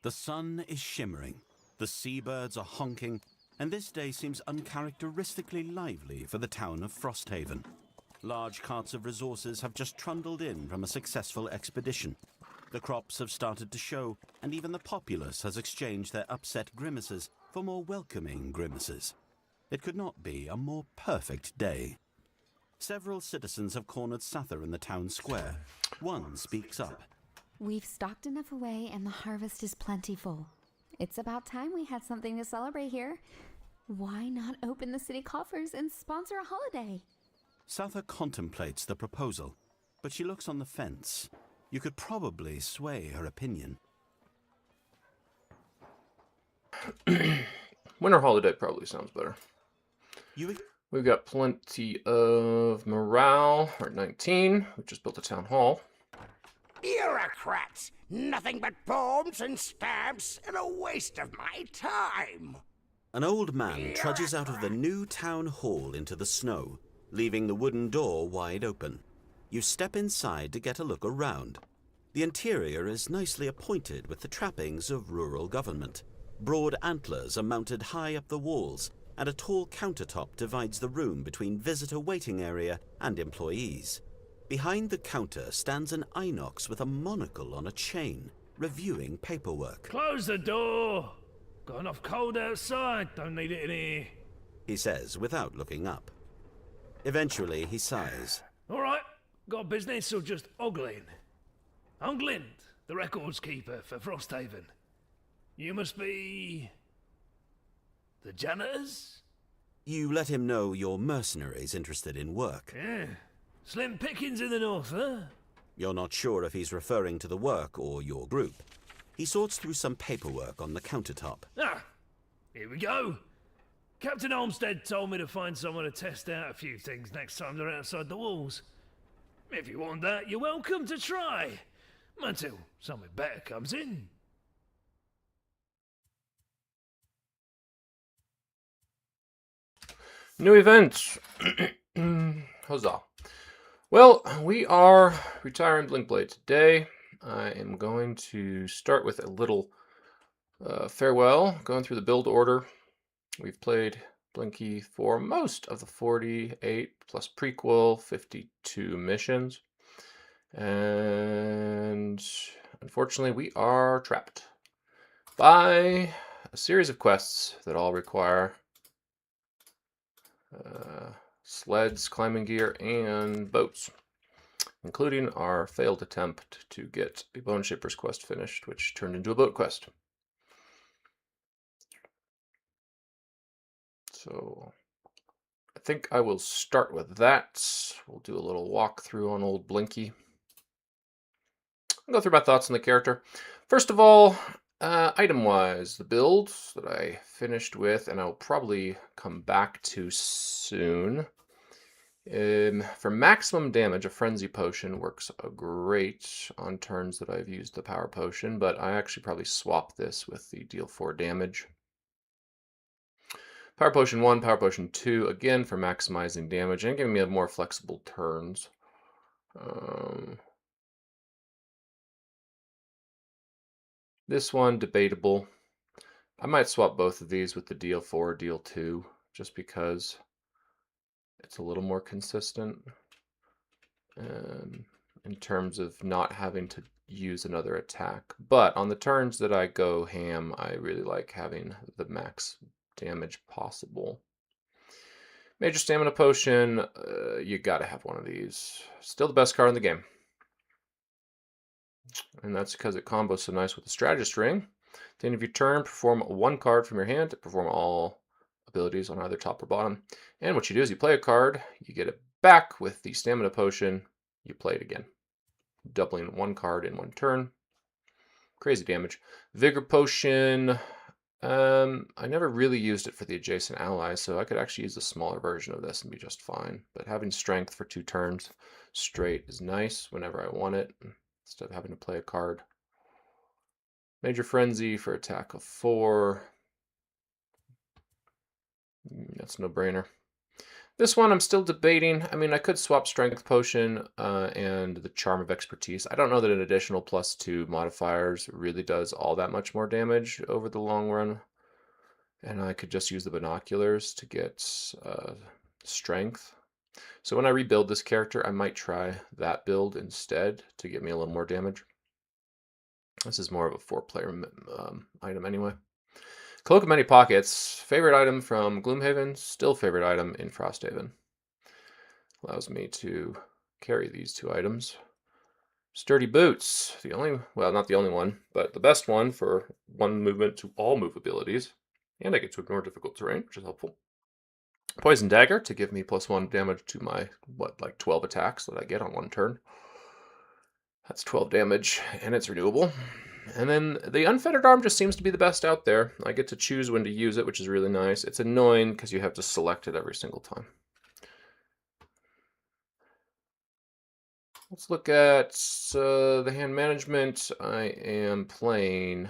The sun is shimmering, the seabirds are honking, and this day seems uncharacteristically lively for the town of Frosthaven. Large carts of resources have just trundled in from a successful expedition. The crops have started to show, and even the populace has exchanged their upset grimaces for more welcoming grimaces. It could not be a more perfect day. Several citizens have cornered Sather in the town square. One speaks up. We've stocked enough away and the harvest is plentiful. It's about time we had something to celebrate here. Why not open the city coffers and sponsor a holiday? Sather contemplates the proposal, but she looks on the fence. You could probably sway her opinion. Winter holiday probably sounds better. We've got plenty of morale. We're at 19. We just built a town hall. Bureaucrats! Nothing but forms and stamps and a waste of my time! An old man trudges out of the new town hall into the snow, leaving the wooden door wide open. You step inside to get a look around. The interior is nicely appointed with the trappings of rural government. Broad antlers are mounted high up the walls, and a tall countertop divides the room between visitor waiting area and employees. Behind the counter stands an inox with a monocle on a chain, reviewing paperwork. Close the door! Got enough cold outside, don't need it in here. He says without looking up. Eventually he sighs. Alright, got business or just ogling? I'm Glint, the records keeper for Frosthaven. You must be... the janitors? You let him know you're mercenaries interested in work. Yeah. Slim pickings in the north, huh? You're not sure if he's referring to the work or your group. He sorts through some paperwork on the countertop. Ah, here we go. Captain Olmsted told me to find someone to test out a few things next time they're outside the walls. If you want that, you're welcome to try. Until something better comes in. New events. Huzzah. Well, we are retiring Blinkblade today. I am going to start with a little farewell, going through the build order. We've played Blinky for most of the 48 plus prequel 52 missions. And unfortunately, we are trapped by a series of quests that all require sleds, climbing gear, and boats, including our failed attempt to get a Bone Shapers quest finished, which turned into a boat quest. So I think I will start with that. We'll do a little walkthrough on old Blinky. I'll go through my thoughts on the character. First of all, item-wise, the build that I finished with, and I'll probably come back to soon. For maximum damage, a Frenzy Potion works great on turns that I've used the Power Potion, but I actually probably swap this with the deal 4 damage. Power Potion 1, Power Potion 2, again for maximizing damage and giving me a more flexible turns. This one, debatable. I might swap both of these with the deal 4, deal 2, just because it's a little more consistent in terms of not having to use another attack. But on the turns that I go ham, I really like having the max damage possible. Major Stamina Potion, you gotta have one of these. Still the best card in the game. And that's because it combos so nice with the Strategist Ring. At the end of your turn, perform one card from your hand to perform all abilities on either top or bottom. And what you do is you play a card, you get it back with the Stamina Potion, you play it again. Doubling one card in one turn. Crazy damage. Vigor Potion, I never really used it for the adjacent allies, so I could actually use a smaller version of this and be just fine. But having strength for 2 turns straight is nice whenever I want it, instead of having to play a card. Major Frenzy for attack of 4. That's no brainer. This one I'm still debating. I mean, I could swap Strength Potion and the Charm of Expertise. I don't know that an additional +2 modifiers really does all that much more damage over the long run. And I could just use the Binoculars to get Strength. So when I rebuild this character, I might try that build instead to get me a little more damage. This is more of a 4-player item anyway. Cloak of Many Pockets, favorite item from Gloomhaven, still favorite item in Frosthaven. Allows me to carry these 2 items. Sturdy Boots, the only, well, not the only one, but the best one for 1 movement to all move abilities. And I get to ignore difficult terrain, which is helpful. Poison Dagger to give me +1 damage to my, like 12 attacks that I get on 1 turn. That's 12 damage, and it's renewable. And then the Unfettered Arm just seems to be the best out there. I get to choose when to use it, which is really nice. It's annoying because you have to select it every single time. Let's look at the hand management. I am playing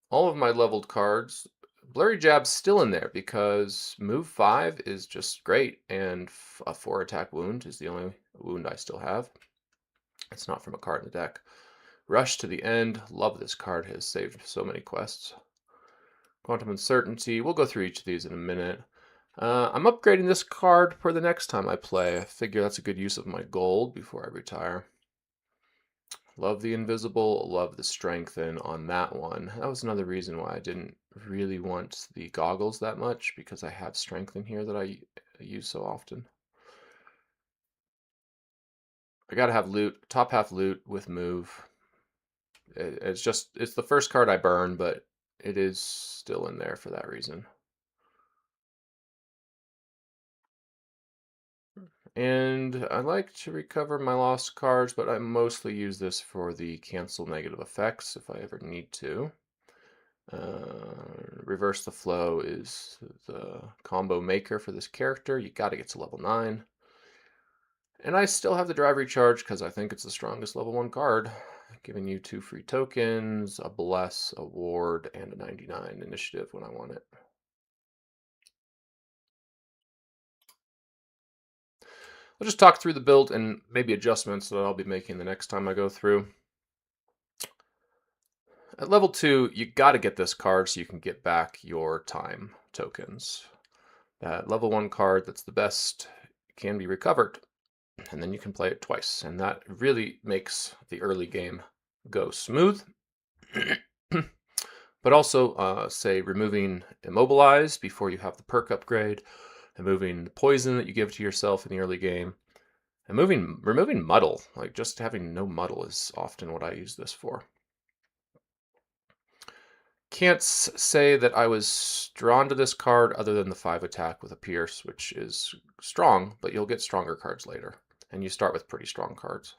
all of my leveled cards. Blurry Jab's still in there because move 5 is just great, and a 4-attack wound is the only wound I still have. It's not from a card in the deck. Rush to the End. Love this card. Has saved so many quests. Quantum Uncertainty. We'll go through each of these in a minute. I'm upgrading this card for the next time I play. I figure that's a good use of my gold before I retire. Love the Invisible. Love the Strengthen on that one. That was another reason why I didn't really want the goggles that much, because I have Strengthen here that I use so often. I gotta have loot. Top half loot with move. It's the first card I burn, but it is still in there for that reason. And I like to recover my lost cards, but I mostly use this for the cancel negative effects if I ever need to. Reverse the Flow is the combo maker for this character. You gotta get to level 9. And I still have the Drive Recharge because I think it's the strongest level 1 card, giving you 2 free tokens, a Bless, a Ward, and a 99 initiative when I want it. I'll just talk through the build and maybe adjustments that I'll be making the next time I go through. At level 2, you got to get this card so you can get back your time tokens. That level 1 card that's the best can be recovered, and then you can play it twice, and that really makes the early game go smooth. But also, say, removing Immobilize before you have the perk upgrade, removing the poison that you give to yourself in the early game, and removing Muddle. Like, just having no Muddle is often what I use this for. Can't say that I was drawn to this card other than the 5 attack with a Pierce, which is strong, but you'll get stronger cards later, and you start with pretty strong cards.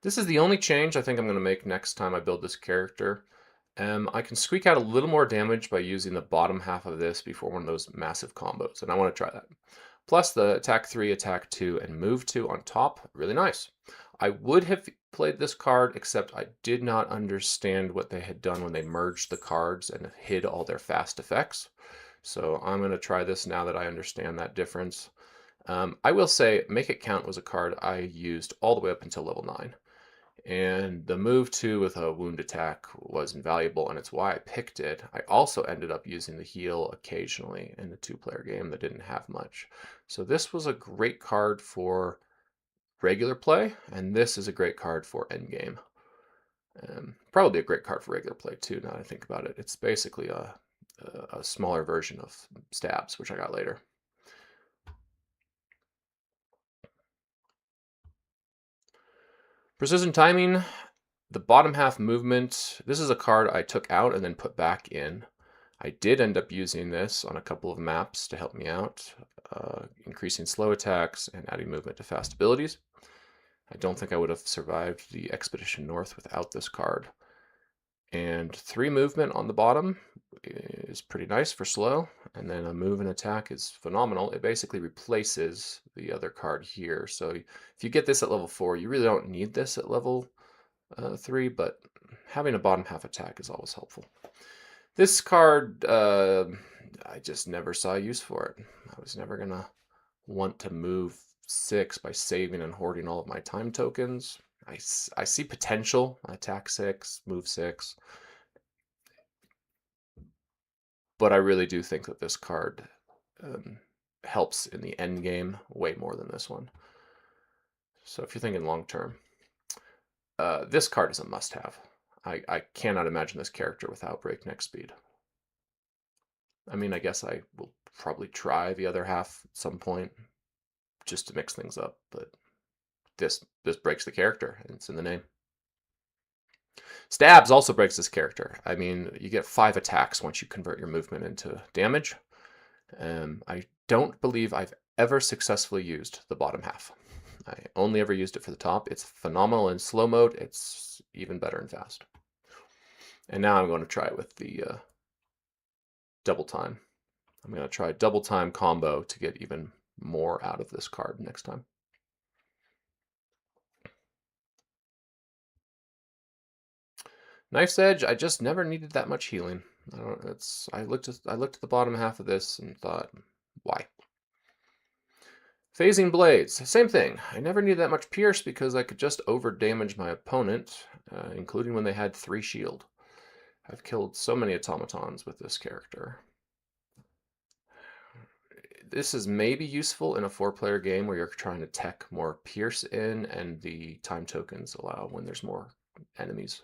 This is the only change I think I'm going to make next time I build this character. I can squeak out a little more damage by using the bottom half of this before one of those massive combos, and I want to try that. Plus the attack 3, attack 2, and move 2 on top, really nice. I would have played this card, except I did not understand what they had done when they merged the cards and hid all their fast effects. So I'm going to try this now that I understand that difference. I will say Make It Count was a card I used all the way up until level 9. And the move 2 with a wound attack was invaluable, and it's why I picked it. I also ended up using the heal occasionally in the 2-player game that didn't have much. So this was a great card for regular play, and this is a great card for endgame. Probably a great card for regular play too, now that I think about it. It's basically a smaller version of Stabs, which I got later. Precision Timing, the bottom half movement. This is a card I took out and then put back in. I did end up using this on a couple of maps to help me out, increasing slow attacks and adding movement to fast abilities. I don't think I would have survived the Expedition North without this card. And 3 movement on the bottom is pretty nice for slow, and then a move and attack is phenomenal. It basically replaces the other card here. So if you get this at level 4, you really don't need this at level 3, but having a bottom half attack is always helpful. This card I just never saw use for it. I was never gonna want to move 6 by saving and hoarding all of my time tokens. I see potential. Attack 6, move 6. But I really do think that this card helps in the end game way more than this one. So if you're thinking long term, this card is a must-have. I cannot imagine this character without breakneck speed. I mean, I guess I will probably try the other half at some point just to mix things up, but this breaks the character, and it's in the name. Stabs also breaks this character. I mean, you get 5 attacks once you convert your movement into damage. I don't believe I've ever successfully used the bottom half. I only ever used it for the top. It's phenomenal in slow mode. It's even better in fast. And now I'm going to try it with the double time. I'm going to try double time combo to get even more out of this card next time. Knife's Edge, I just never needed that much healing. I looked at the bottom half of this and thought, why? Phasing Blades, same thing. I never needed that much pierce because I could just over damage my opponent, including when they had 3 shield. I've killed so many automatons with this character. This is maybe useful in a 4-player game where you're trying to tech more pierce in and the time tokens allow when there's more enemies.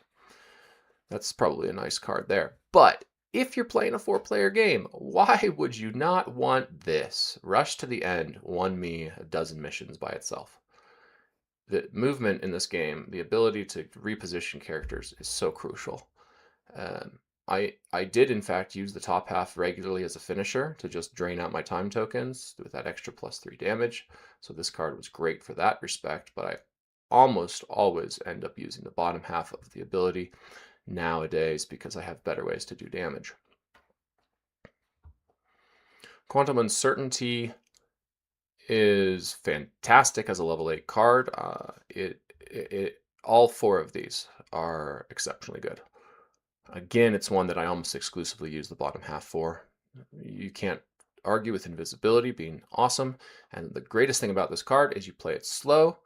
That's probably a nice card there. But if you're playing a 4-player game, why would you not want this? Rush to the End won me a dozen missions by itself. The movement in this game, the ability to reposition characters is so crucial. I did, in fact, use the top half regularly as a finisher to just drain out my time tokens with that extra +3 damage. So this card was great for that respect, but I almost always end up using the bottom half of the ability nowadays because I have better ways to do damage. Quantum Uncertainty is fantastic as a level 8 card. All 4 of these are exceptionally good. Again, it's one that I almost exclusively use the bottom half for. You can't argue with invisibility being awesome. And the greatest thing about this card is you play it slow.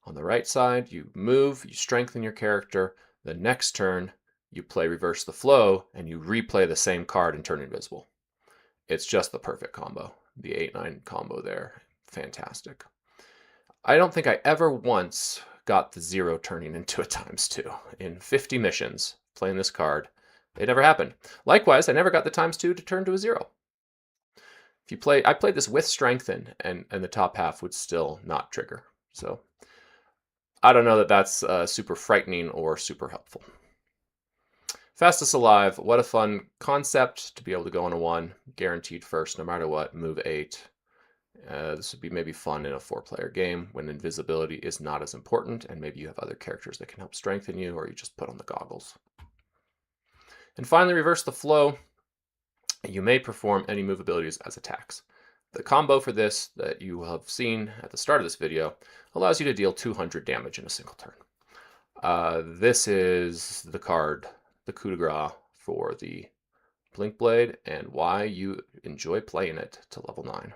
On the right side, you move, you strengthen your character. The next turn, you play Reverse the Flow, and you replay the same card and turn invisible. It's just the perfect combo. The 8-9 combo there, fantastic. I don't think I ever once got the 0 turning into a ×2. In 50 missions, playing this card, it never happened. Likewise, I never got the ×2 to turn to a 0. I played this with Strengthen, and the top half would still not trigger. So I don't know that that's super frightening or super helpful. Fastest Alive, what a fun concept to be able to go on a 1, guaranteed first no matter what, move 8. This would be maybe fun in a 4-player game when invisibility is not as important and maybe you have other characters that can help strengthen you or you just put on the goggles. And finally, Reverse the Flow. You may perform any move abilities as attacks. The combo for this that you have seen at the start of this video allows you to deal 200 damage in a single turn. This is the card, the coup de grace for the Blinkblade and why you enjoy playing it to level 9.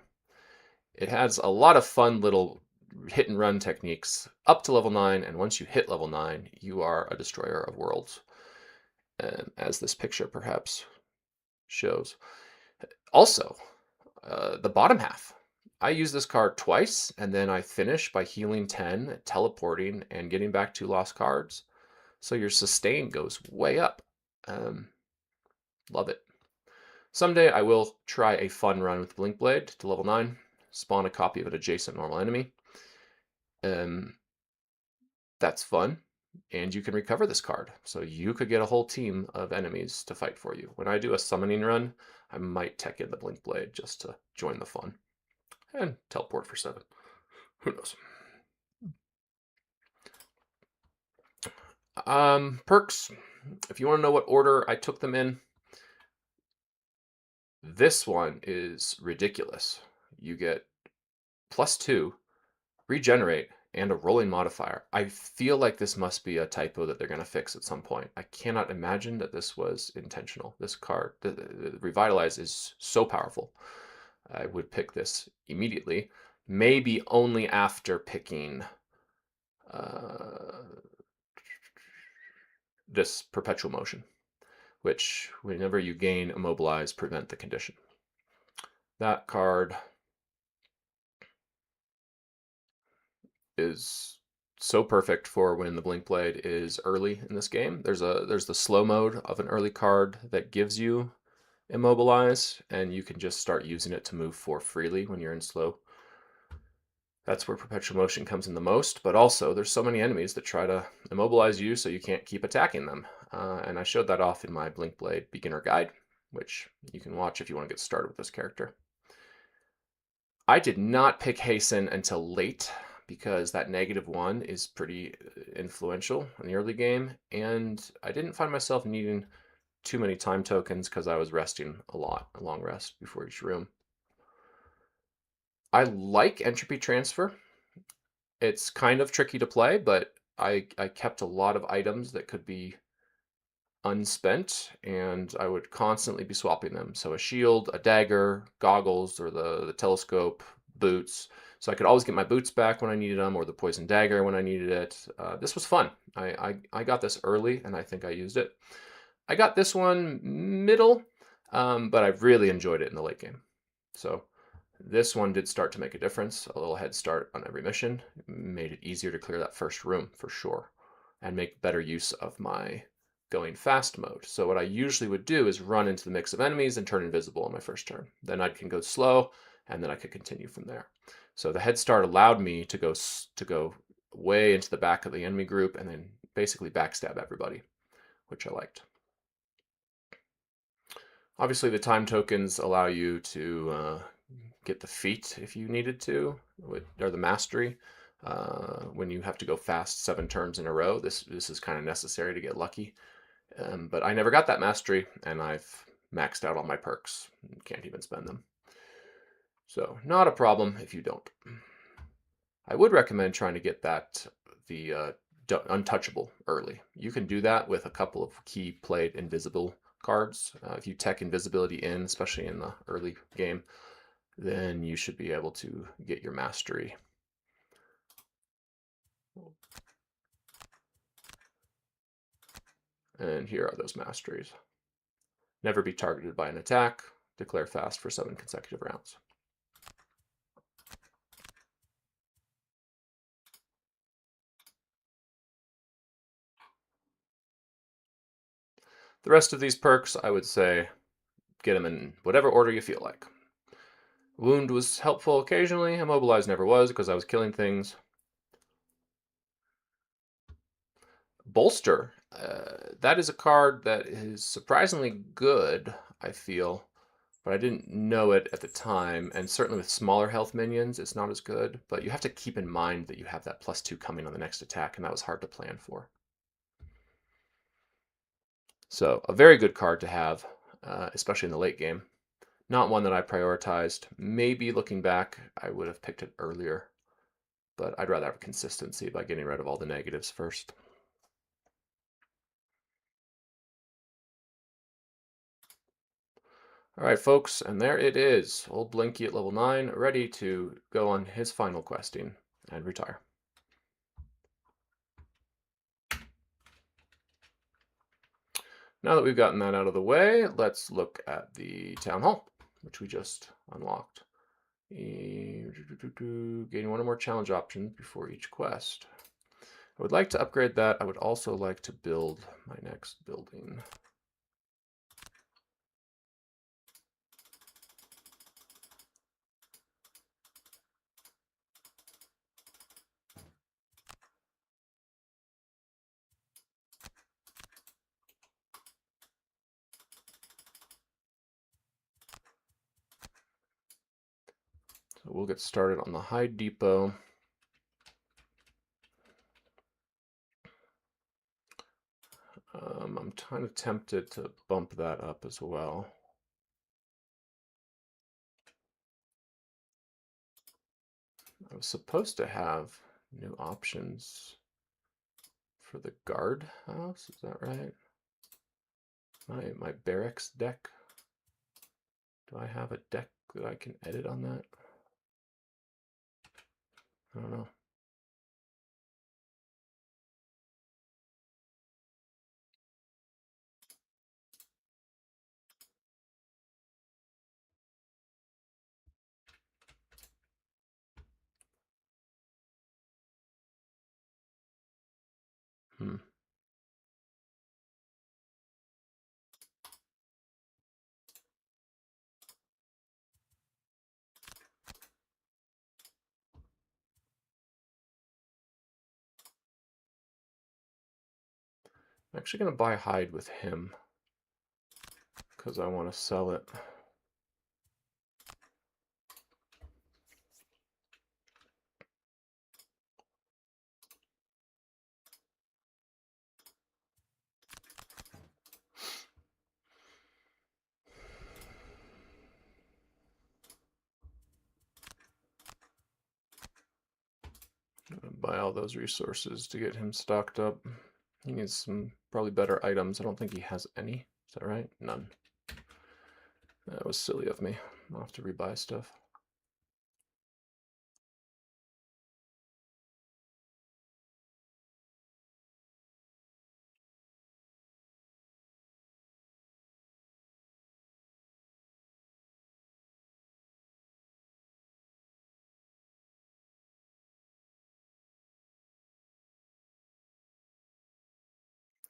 It has a lot of fun little hit and run techniques up to level 9, and once you hit level 9, you are a destroyer of worlds, as this picture perhaps shows. Also, the bottom half. I use this card twice, and then I finish by healing 10, teleporting, and getting back 2 lost cards. So your sustain goes way up. Love it. Someday I will try a fun run with Blinkblade to level 9, spawn a copy of an adjacent normal enemy. That's fun, and you can recover this card. So you could get a whole team of enemies to fight for you. When I do a summoning run, I might tech in the Blinkblade just to join the fun. And teleport for 7. Who knows? Perks. If you want to know what order I took them in, this one is ridiculous. You get +2, regenerate, and a rolling modifier. I feel like this must be a typo that they're going to fix at some point. I cannot imagine that this was intentional. This card, the Revitalize, is so powerful. I would pick this immediately, maybe only after picking this Perpetual Motion, which whenever you gain Immobilize, prevent the condition. That card is so perfect for when the Blinkblade is early in this game. There's the slow mode of an early card that gives you Immobilize, and you can just start using it to move freely when you're in slow. That's where Perpetual Motion comes in the most, but also there's so many enemies that try to immobilize you so you can't keep attacking them. And I showed that off in my Blinkblade beginner guide, which you can watch if you want to get started with this character. I did not pick Hasten until late because that -1 is pretty influential in the early game, and I didn't find myself needing too many time tokens because I was resting a long rest before each room. I like Entropy Transfer. It's kind of tricky to play, but I kept a lot of items that could be unspent, and I would constantly be swapping them. So a shield, a dagger, goggles, or the telescope, boots. So I could always get my boots back when I needed them, or the poison dagger when I needed it. This was fun. I got this early, and I think I used it. I got this one middle, but I really enjoyed it in the late game. So this one did start to make a difference. A little head start on every mission made it easier to clear that first room for sure, and make better use of my going fast mode. So what I usually would do is run into the mix of enemies and turn invisible on my first turn. Then I can go slow, and then I could continue from there. So the head start allowed me to go way into the back of the enemy group and then basically backstab everybody, which I liked. Obviously, the time tokens allow you to get the feat if you needed to, or the mastery. When you have to go fast 7 turns in a row, this is kind of necessary to get lucky. But I never got that mastery, and I've maxed out all my perks. Can't even spend them. So not a problem if you don't. I would recommend trying to get the untouchable early. You can do that with a couple of key played invisible cards. If you tech invisibility in, especially in the early game, then you should be able to get your mastery. And here are those masteries. Never be targeted by an attack. Declare fast for 7 consecutive rounds. The rest of these perks, I would say, get them in whatever order you feel like. Wound was helpful occasionally. Immobilize never was because I was killing things. Bolster. That is a card that is surprisingly good, I feel, but I didn't know it at the time, and certainly with smaller health minions, it's not as good, but you have to keep in mind that you have that +2 coming on the next attack, and that was hard to plan for. So a very good card to have, especially in the late game. Not one that I prioritized. Maybe looking back, I would have picked it earlier, but I'd rather have consistency by getting rid of all the negatives first. All right, folks, and there it is. Old Blinky at level 9, ready to go on his final questing and retire. Now that we've gotten that out of the way, let's look at the Town Hall, which we just unlocked. Gain 1 or more challenge options before each quest. I would like to upgrade that. I would also like to build my next building. So we'll get started on the Hide Depot. I'm kind of tempted to bump that up as well. I was supposed to have New options for the guard house, is that right? My barracks deck. Do I have a deck that I can edit on that? I don't know. Hmm. I'm actually going to buy hide with him because I want to sell it. Buy all those resources to get him stocked up. He needs some probably better items. I don't think he has any. Is that right? None. That was silly of me. I'll have to rebuy stuff.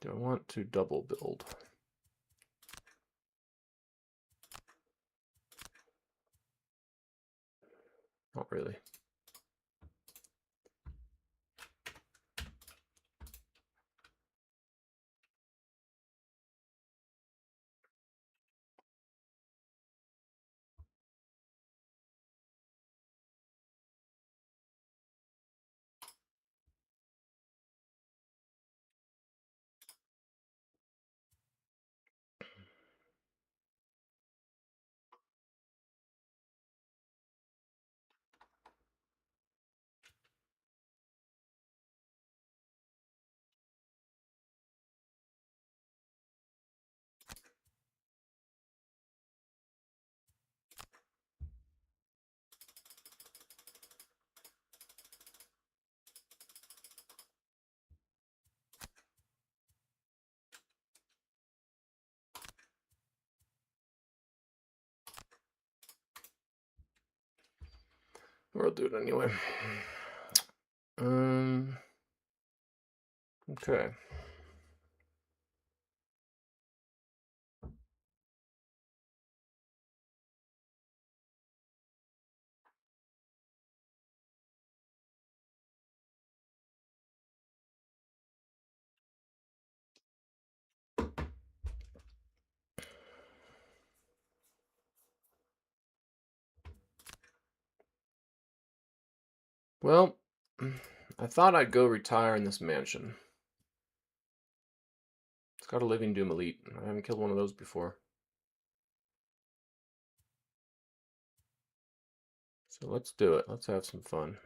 Do I want to double build? Not really. Or I'll do it anyway. Okay. Well, I thought I'd go retire in this mansion. It's got a Living Doom Elite. I haven't killed one of those before. So let's do it. Let's have some fun.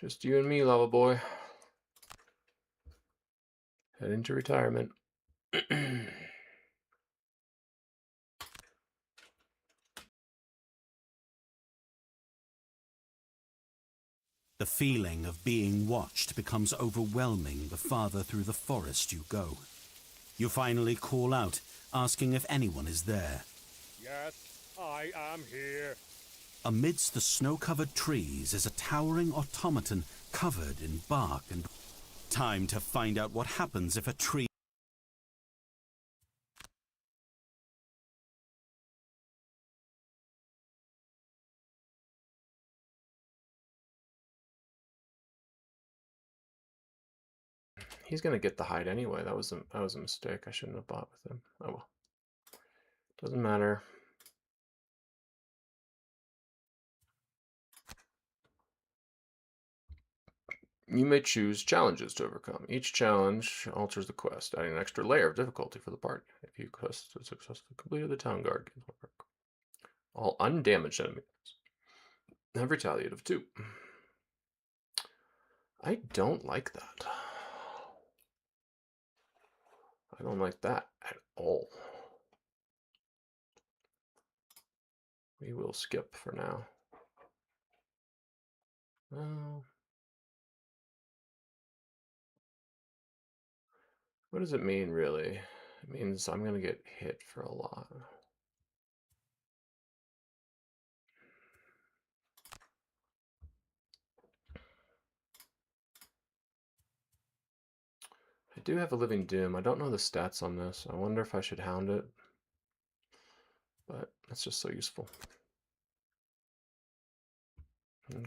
Just you and me, lava boy. Head into retirement. The feeling of being watched becomes overwhelming the farther through the forest you go. You finally call out, asking if anyone is there. Yes, I am here. Amidst the snow-covered trees is a towering automaton covered in bark and... Time to find out what happens if a tree... He's gonna get the hide anyway. That was a mistake. I shouldn't have bought with him. Oh well. Doesn't matter. You may choose challenges to overcome. Each challenge alters the quest, adding an extra layer of difficulty for the party. If you quest successfully completed, the town guard gains 1 perk. All undamaged enemies have retaliate of 2. I don't like that. I don't like that at all. We will skip for now. What does it mean, really? It means I'm going to get hit for a lot. I do have a Living Doom. I don't know the stats on this. I wonder if I should hound it. But it's just so useful.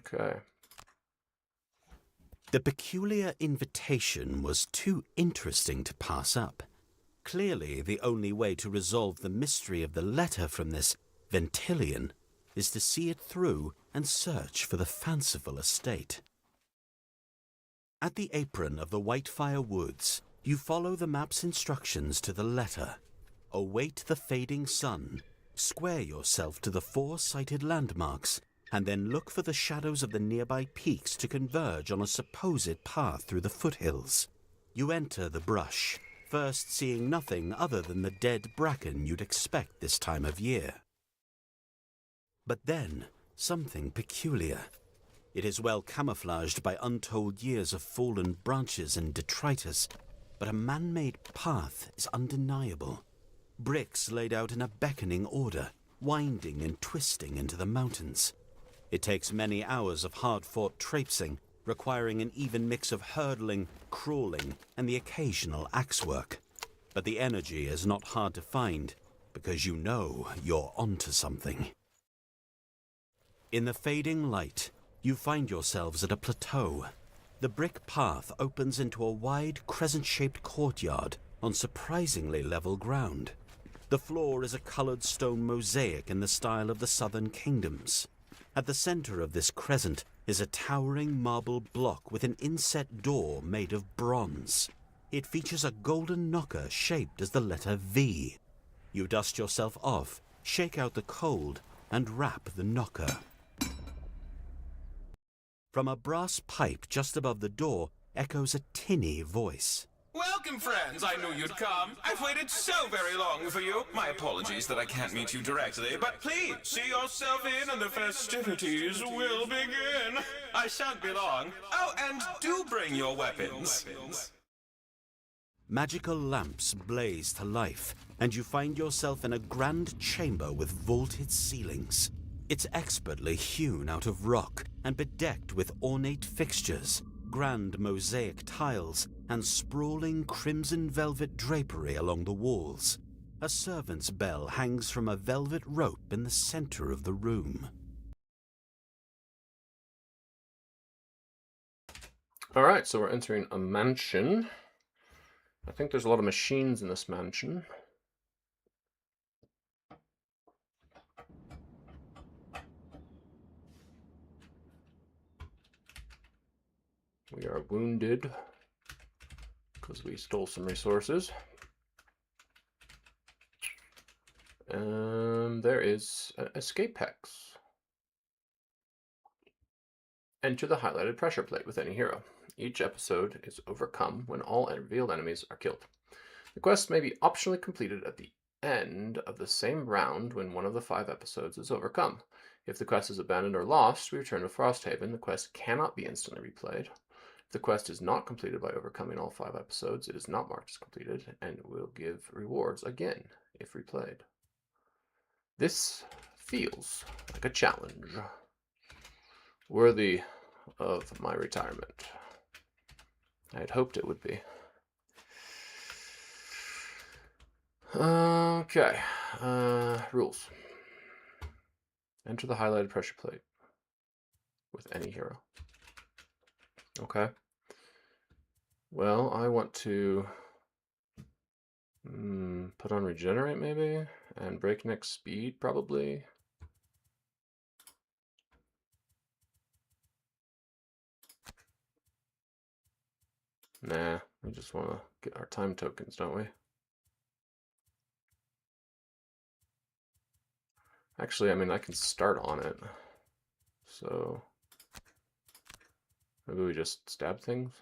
Okay. The peculiar invitation was too interesting to pass up. Clearly, the only way to resolve the mystery of the letter from this Ventilion is to see it through and search for the fanciful estate. At the apron of the Whitefire Woods, you follow the map's instructions to the letter. Await the fading sun, square yourself to the 4 sighted landmarks, and then look for the shadows of the nearby peaks to converge on a supposed path through the foothills. You enter the brush, first seeing nothing other than the dead bracken you'd expect this time of year. But then, something peculiar. It is well camouflaged by untold years of fallen branches and detritus, but a man-made path is undeniable. Bricks laid out in a beckoning order, winding and twisting into the mountains. It takes many hours of hard-fought traipsing, requiring an even mix of hurdling, crawling, and the occasional axe work. But the energy is not hard to find, because you know you're onto something. In the fading light, you find yourselves at a plateau. The brick path opens into a wide crescent-shaped courtyard on surprisingly level ground. The floor is a colored stone mosaic in the style of the southern kingdoms. At the center of this crescent is a towering marble block with an inset door made of bronze. It features a golden knocker shaped as the letter V. You dust yourself off, shake out the cold, and rap the knocker. From a brass pipe just above the door echoes a tinny voice. Welcome, friends. I knew you'd come. I've waited so very long for you. My apologies that I can't meet you directly, but please see yourself in and the festivities will begin. I shan't be long. Oh, and do bring your weapons. Magical lamps blaze to life, and you find yourself in a grand chamber with vaulted ceilings. It's expertly hewn out of rock and bedecked with ornate fixtures, grand mosaic tiles, and sprawling crimson velvet drapery along the walls. A servant's bell hangs from a velvet rope in the center of the room. All right, so we're entering a mansion. I think there's a lot of machines in this mansion. We are wounded because we stole some resources. There is an escape hex. Enter the highlighted pressure plate with any hero. Each episode is overcome when all revealed enemies are killed. The quest may be optionally completed at the end of the same round when one of the 5 episodes is overcome. If the quest is abandoned or lost, we return to Frosthaven. The quest cannot be instantly replayed. If the quest is not completed by overcoming all 5 episodes, it is not marked as completed and will give rewards again if replayed. This feels like a challenge, worthy of my retirement. I had hoped it would be. Okay, rules. Enter the highlighted pressure plate with any hero. Okay. Well, I want to put on regenerate maybe, and breakneck speed probably. Nah, we just want to get our time tokens, don't we? Actually, I mean, I can start on it. So maybe we just stab things?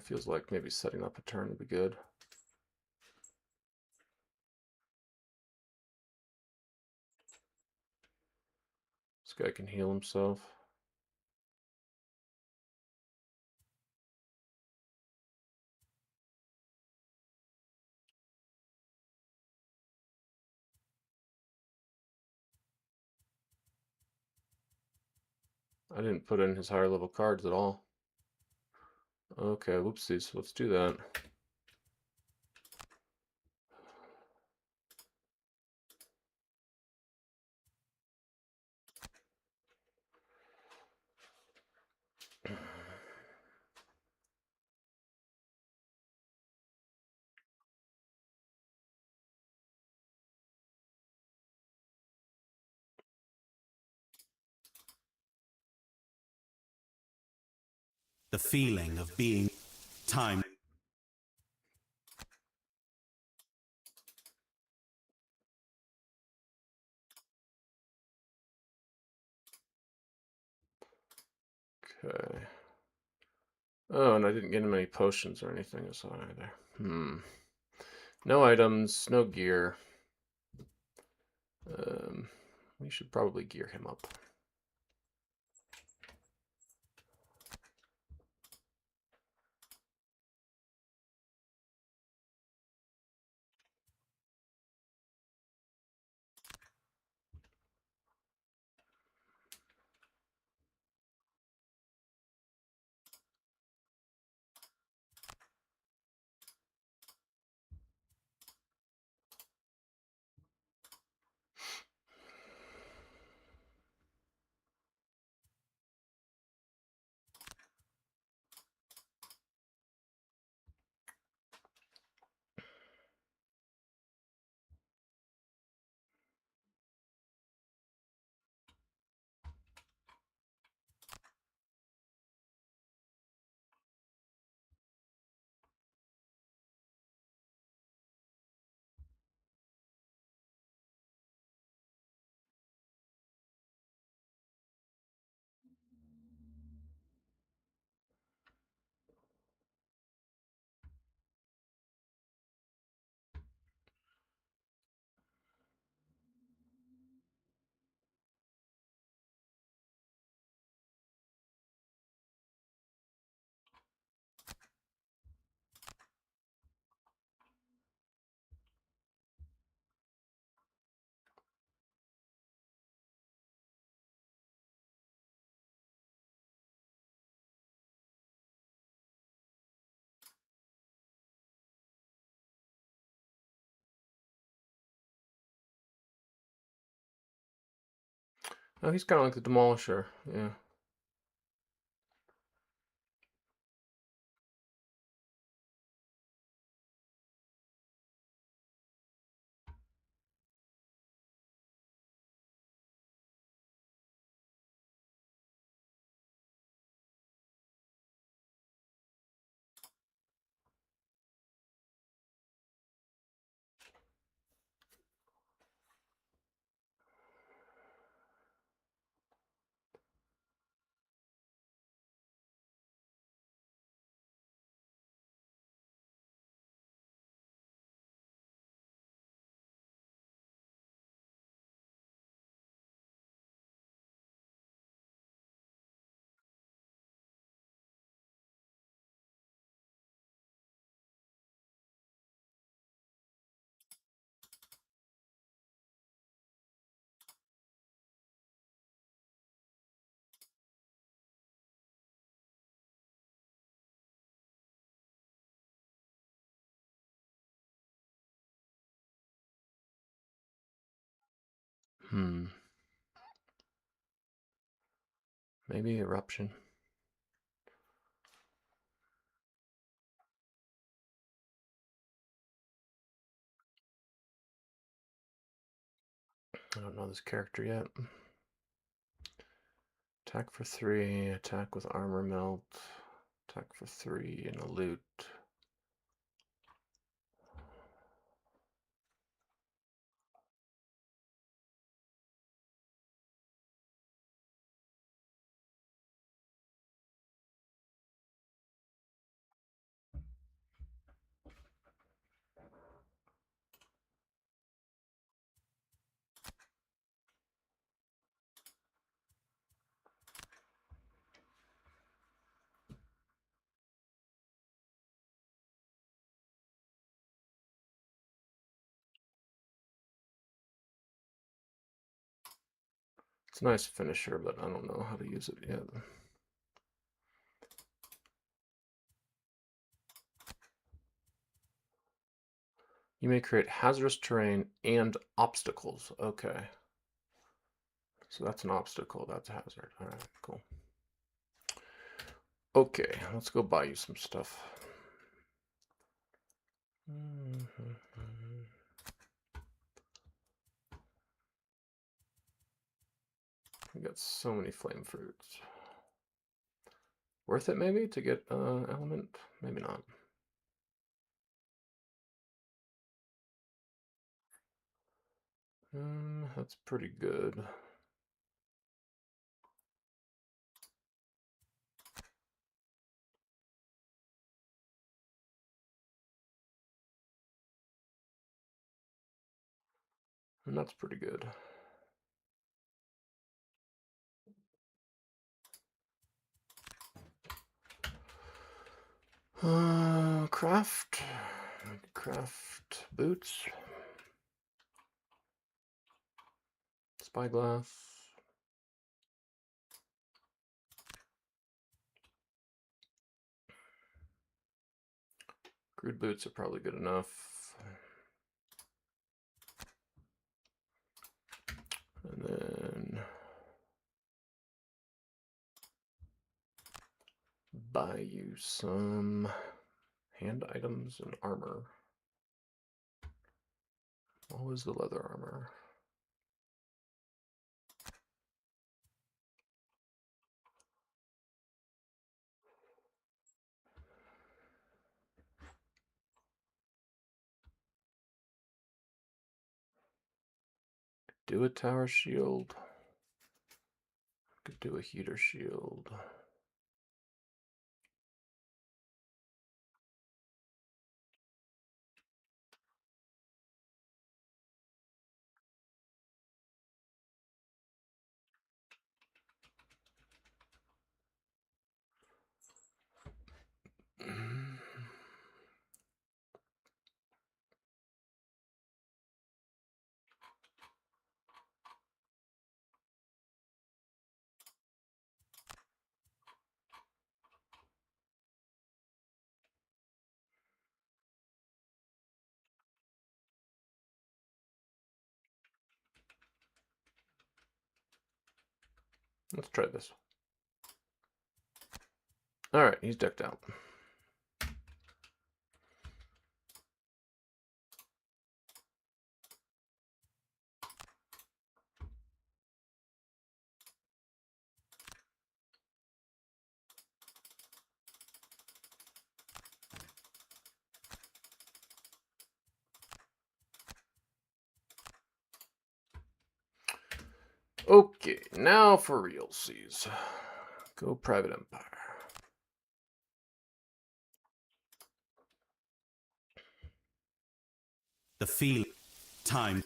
Feels like maybe setting up a turn would be good. This guy can heal himself. I didn't put in his higher level cards at all. Okay, whoopsies. Let's do that. The feeling of being time. Okay. Oh, and I didn't get him any potions or anything so either. No items, no gear. We should probably gear him up. Oh, he's kind of like the Demolisher. Yeah. Maybe Eruption. I don't know this character yet. Attack for 3, attack with armor melt, attack for 3, and a loot. It's a nice finisher, but I don't know how to use it yet. You may create hazardous terrain and obstacles. Okay. So that's an obstacle, that's a hazard. All right, cool. Okay, let's go buy you some stuff. We got so many flame fruits. Worth it maybe to get element? Maybe not. That's pretty good. And that's pretty good. Craft boots, spyglass. Crude boots are probably good enough. And then buy you some hand items and armor. What was the leather armor? Do a tower shield. Could do a heater shield. Let's try this. All right, he's decked out. Okay, now for realsies. Go Private Empire. The feeling, time.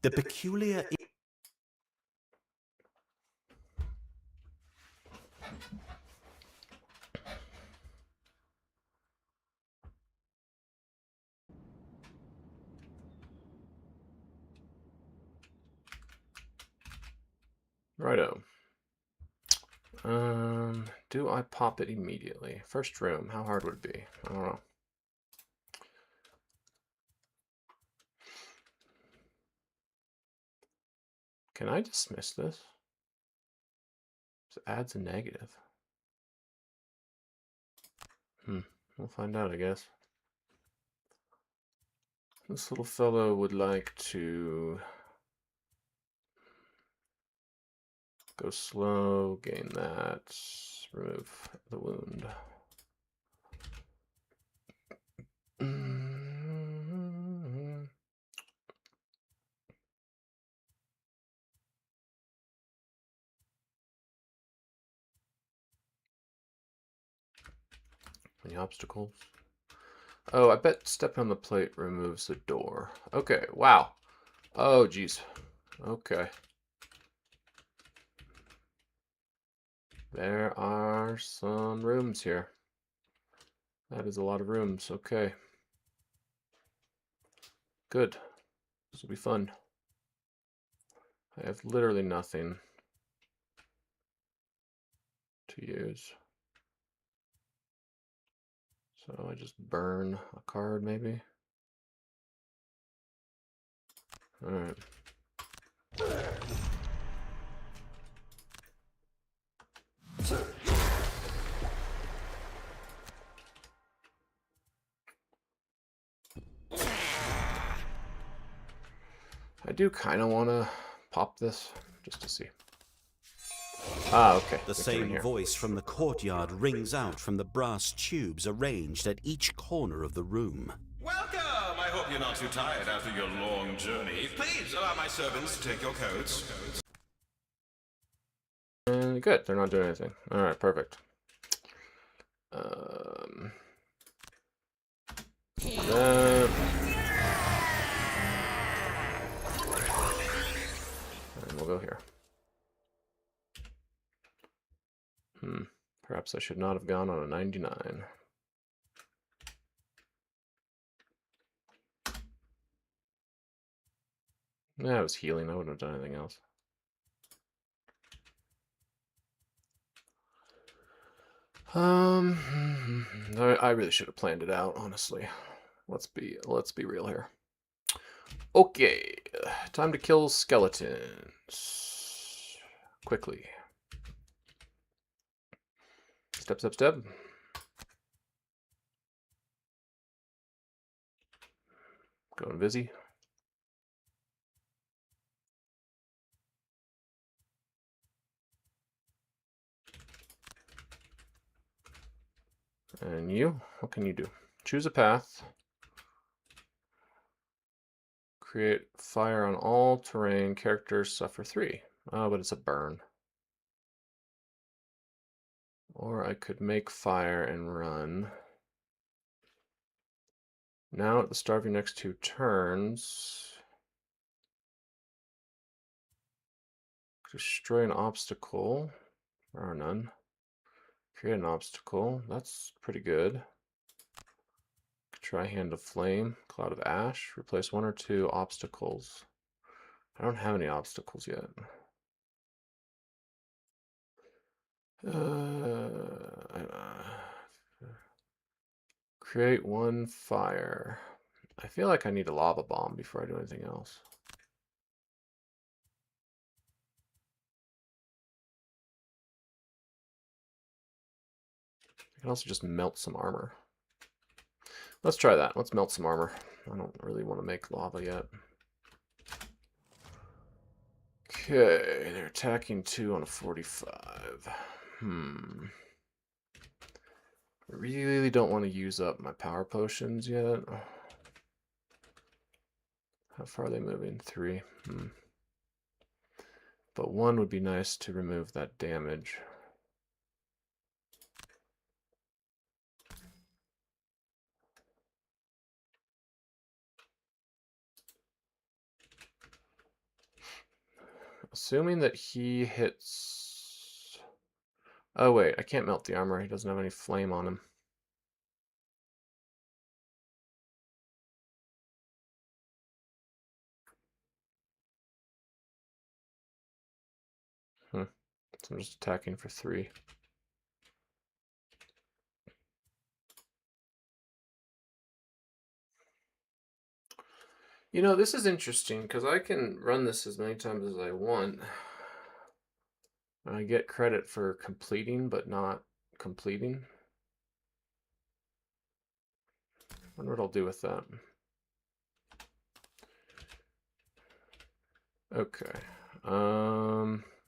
The peculiar. Righto. Do I pop it immediately? First room, how hard would it be? I don't know. Can I dismiss this? It adds a negative. We'll find out, I guess. This little fellow would like to go slow, gain that, remove the wound. Any obstacles? Oh, I bet stepping on the plate removes the door. Okay, wow. Oh, geez. Okay. There are some rooms here. That is a lot of rooms. Okay. Good. This will be fun. I have literally nothing to use. So I just burn a card, maybe? Alright. I do kind of want to pop this, just to see. Ah, okay. The we came in same here. voice from the courtyard rings out from the brass tubes arranged at each corner of the room. Welcome! I hope you're not too tired after your long journey. Please allow my servants to take your coats. And good, they're not doing anything. Alright, perfect. Then... And we'll go here. Perhaps I should not have gone on a 99. Yeah, it was healing. I wouldn't have done anything else. I really should have planned it out, honestly. Let's be real here. Okay, time to kill skeletons. Quickly. Step, step, step. Going busy. And you, what can you do? Choose a path. Create fire on all terrain. Characters suffer 3. Oh, but it's a burn. Or I could make fire and run. Now at the start of your next 2 turns, destroy an obstacle. There are none. Create an obstacle. That's pretty good. Try Hand of Flame, Cloud of Ash. Replace 1 or 2 obstacles. I don't have any obstacles yet. Create 1 fire. I feel like I need a lava bomb before I do anything else. I can also just melt some armor. Let's try that. Let's melt some armor. I don't really want to make lava yet. Okay, they're attacking 2 on a 45. I really don't want to use up my power potions yet. How far are they moving? 3. But 1 would be nice to remove that damage. Assuming that he hits... Oh wait, I can't melt the armor. He doesn't have any flame on him. So I'm just attacking for 3. You know, this is interesting because I can run this as many times as I want. I get credit for completing, but not completing. I wonder what I'll do with that. Okay.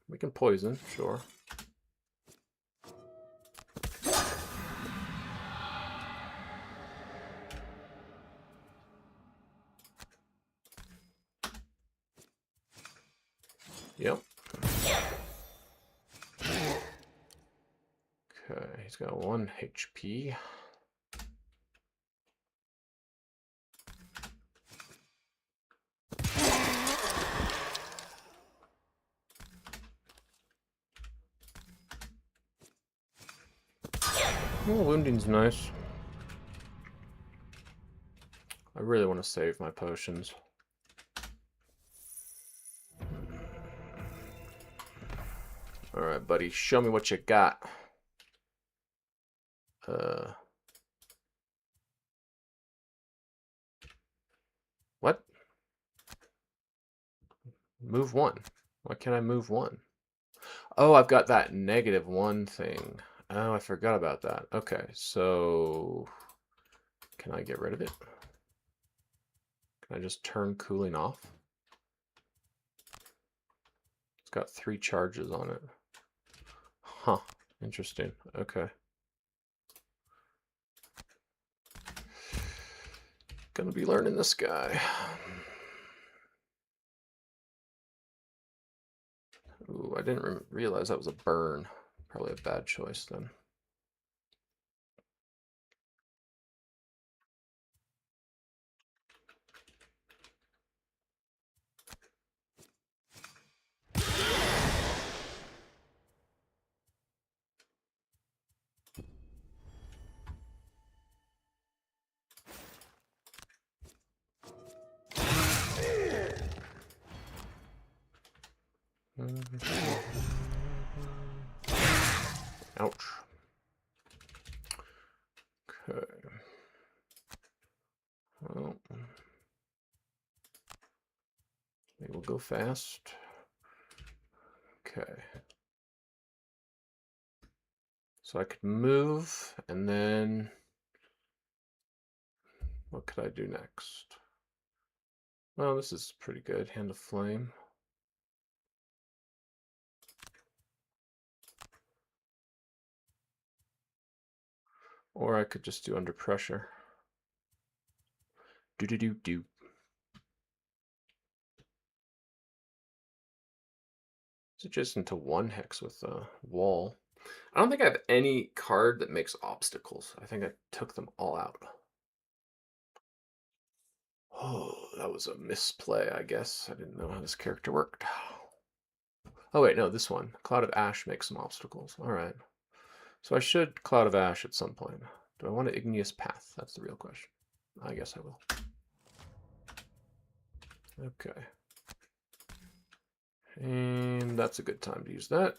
We can poison, sure. Yep. Okay, he's got 1 HP. Well, wounding's nice. I really want to save my potions. Alright, buddy, show me what you got. What? Move 1. Why can't I move 1? Oh, I've got that -1 thing. Oh, I forgot about that. Okay, so can I get rid of it? Can I just turn cooling off? It's got 3 charges on it. Huh, interesting. Okay. Gonna be learning this guy. Ooh, I didn't realize that was a burn. Probably a bad choice then. Ouch. Okay. Well, maybe we'll go fast. Okay. So I could move, and then what could I do next? Well, this is pretty good. Hand of Flame. Or I could just do Under Pressure. Do-do-do-do. Is it just into 1 hex with a wall? I don't think I have any card that makes obstacles. I think I took them all out. Oh, that was a misplay, I guess. I didn't know how this character worked. Oh, wait, no, this one. Cloud of Ash makes some obstacles. All right. So I should Cloud of Ash at some point. Do I want an Igneous Path? That's the real question. I guess I will. Okay. And that's a good time to use that.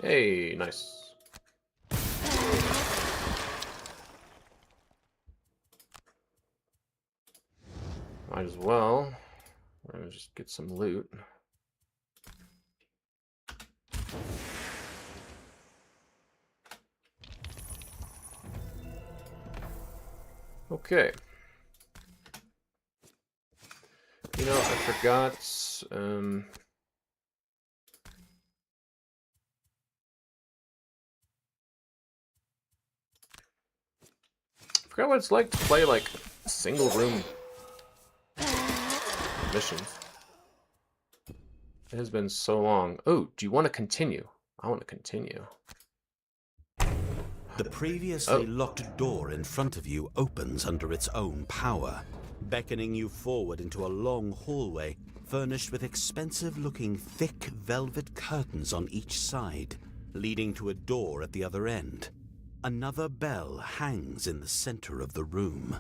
Hey, nice. Might as well. We're gonna just get some loot. Okay. You know, I forgot. I forgot what it's like to play like single room missions. It has been so long. Oh, do you want to continue? I want to continue. The previously locked door in front of you opens under its own power, beckoning you forward into a long hallway furnished with expensive-looking thick velvet curtains on each side, leading to a door at the other end. Another bell hangs in the center of the room.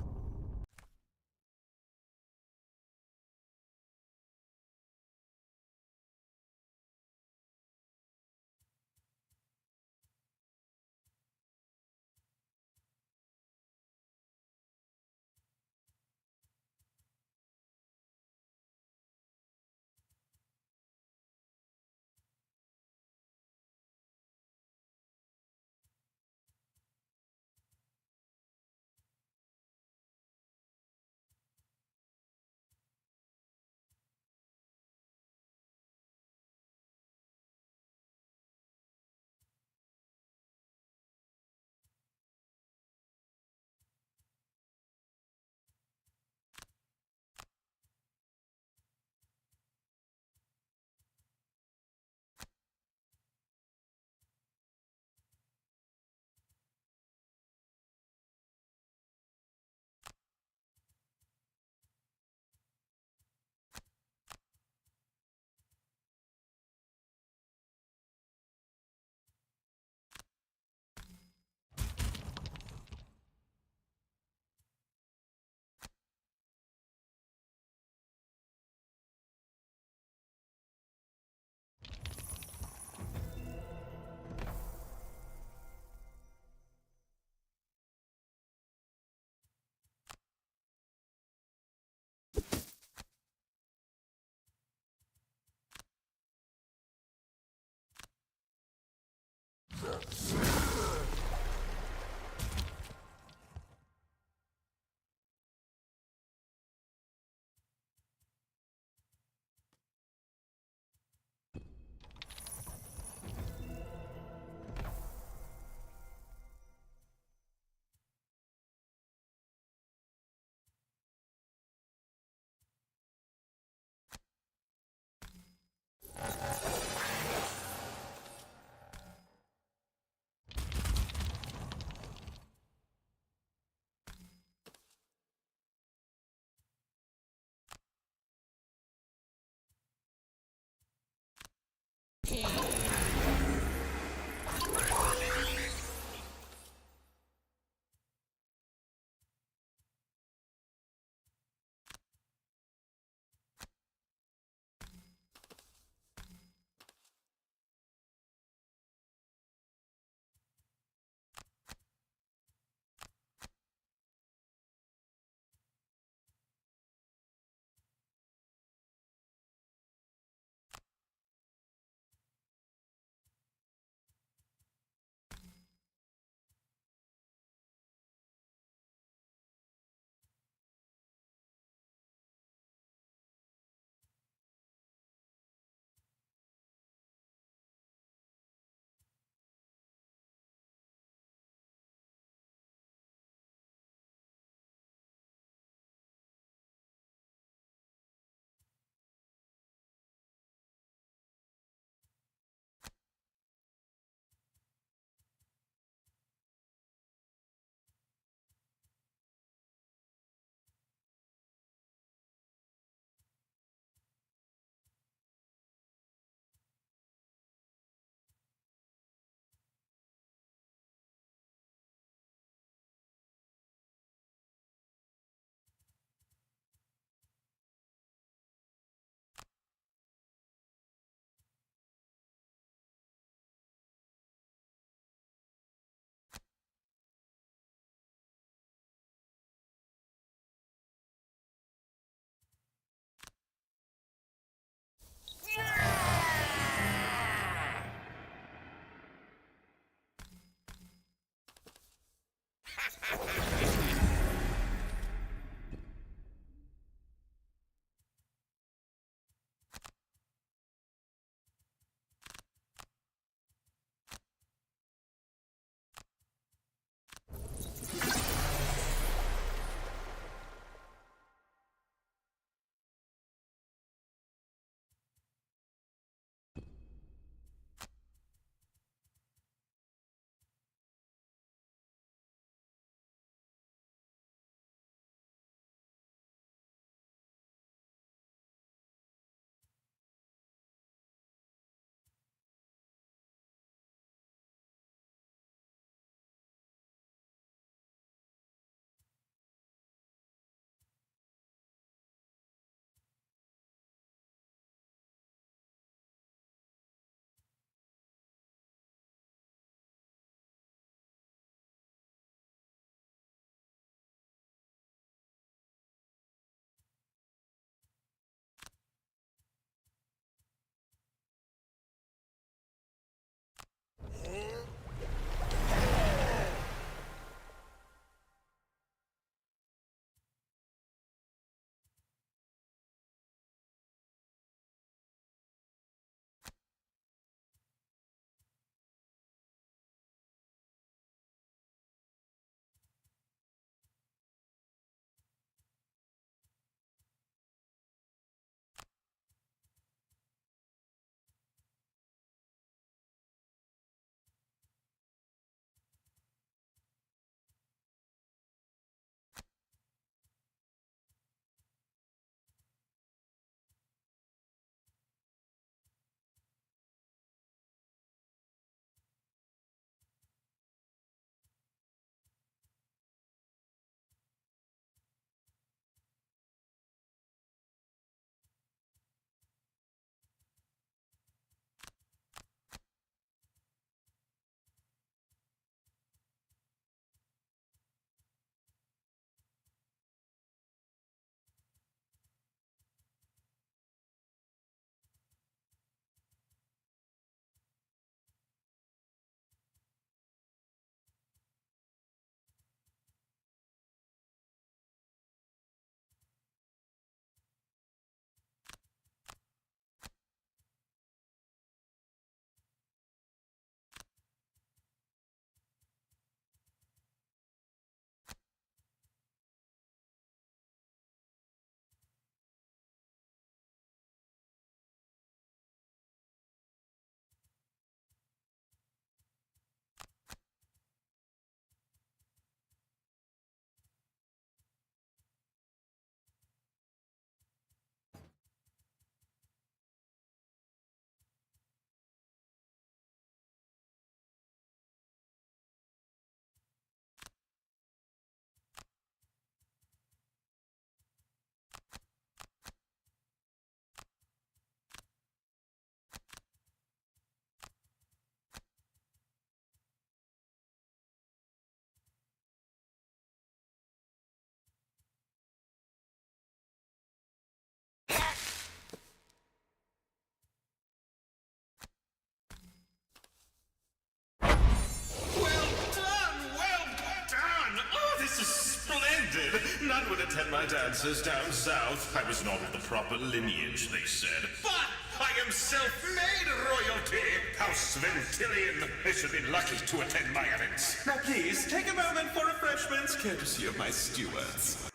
my dancers down south. I was not of the proper lineage, they said. But I am self-made royalty! House Ventilian! They should be lucky to attend my events. Now please, take a moment for refreshments, courtesy of my stewards.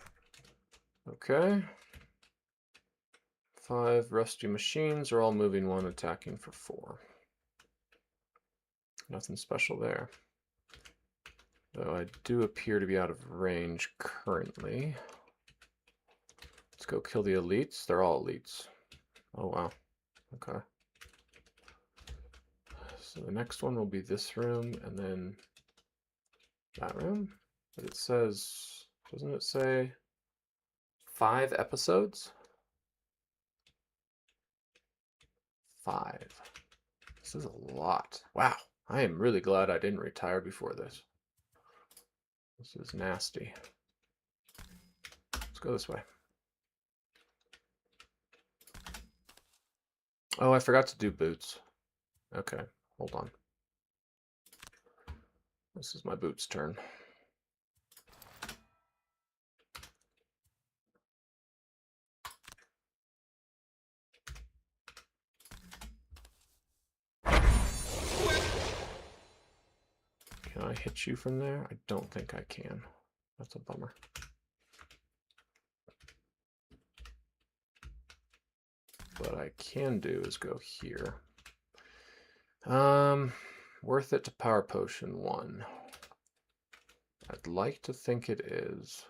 Okay. 5 rusty machines are all moving 1, attacking for 4. Nothing special there. Though I do appear to be out of range currently. Let's go kill the elites. They're all elites. Oh, wow. Okay. So the next one will be this room and then that room. But it says, doesn't it say 5 episodes? 5. This is a lot. Wow. I am really glad I didn't retire before this. This is nasty. Let's go this way. Oh, I forgot to do boots. Okay, hold on. This is my boots turn. Can I hit you from there? I don't think I can. That's a bummer. What I can do is go here. Worth it to power potion 1. I'd like to think it is.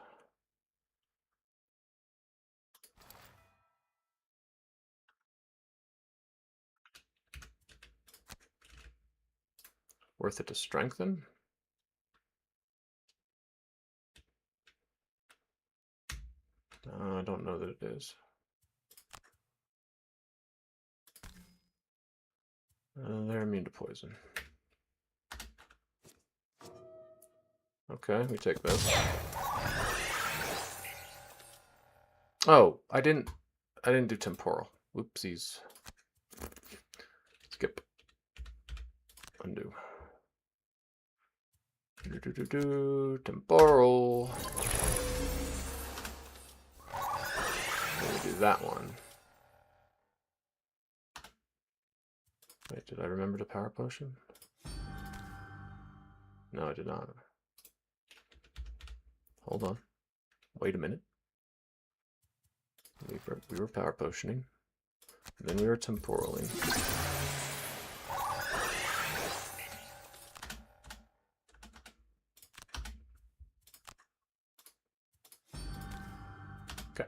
Worth it to strengthen. I don't know that it is. They're immune to poison. Okay, we take this. Oh, I didn't do temporal. Whoopsies. Skip. Undo. Temporal. Do that one. Wait, did I remember to power potion? No, I did not. Hold on. Wait a minute. We were power potioning. And then we were temporaling. Okay.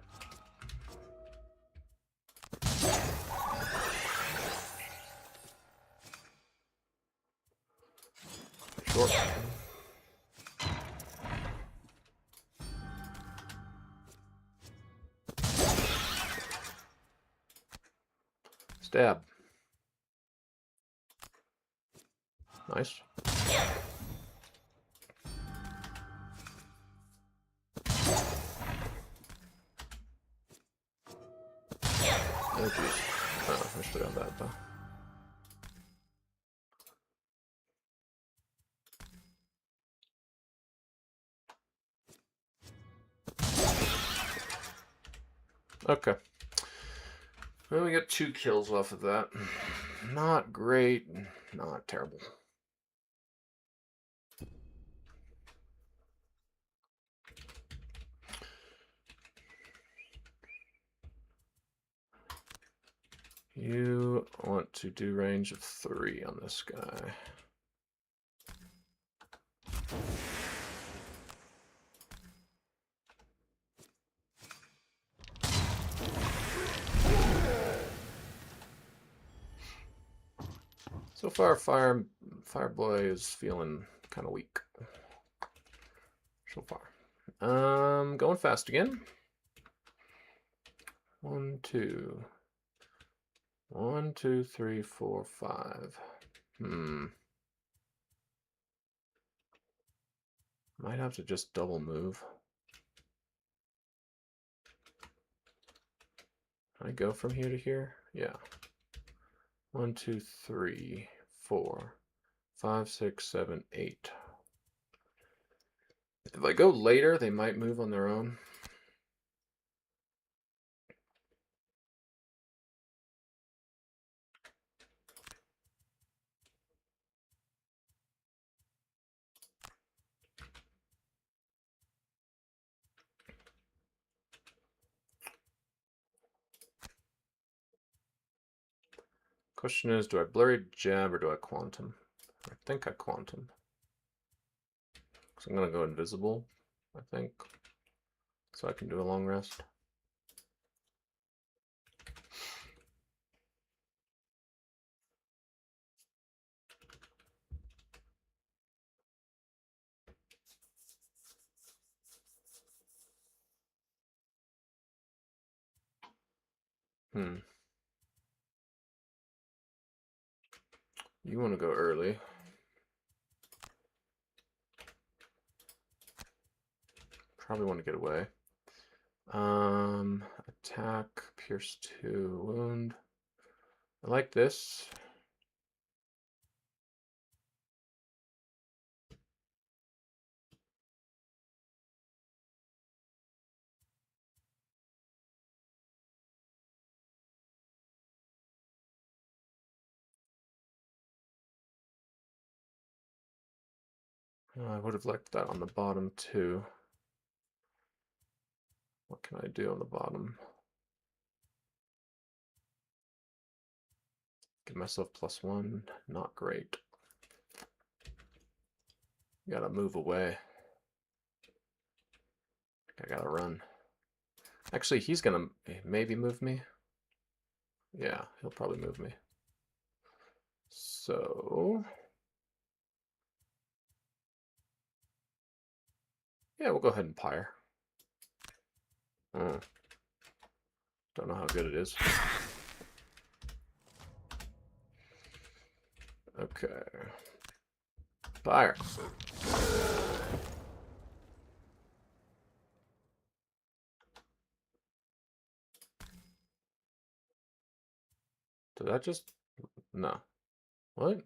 Sure. Stab. Nice. Oh jeez. Oh, I still got that though. Okay. Well, we got 2 kills off of that. Not great, not terrible. You want to do range of 3 on this guy. So far, Fireboy is feeling kind of weak. So far. Going fast again. 1, 2. 1, 2, 3, 4, 5. Might have to just double move. Can I go from here to here? Yeah. 1, 2, 3, 4, 5, 6, 7, 8. If I go later, they might move on their own. Question is, do I blurry jab or do I quantum? I think I quantum. So I'm gonna go invisible, I think, so I can do a long rest. You want to go early. Probably want to get away. Attack, pierce 2, wound. I like this. I would have liked that on the bottom too. What can I do on the bottom? Give myself +1. Not great. Gotta move away. I gotta run. Actually, he's gonna maybe move me. Yeah, he'll probably move me. So... yeah, we'll go ahead and pyre. Don't know how good it is. Okay. Fire. Did that just... no. What?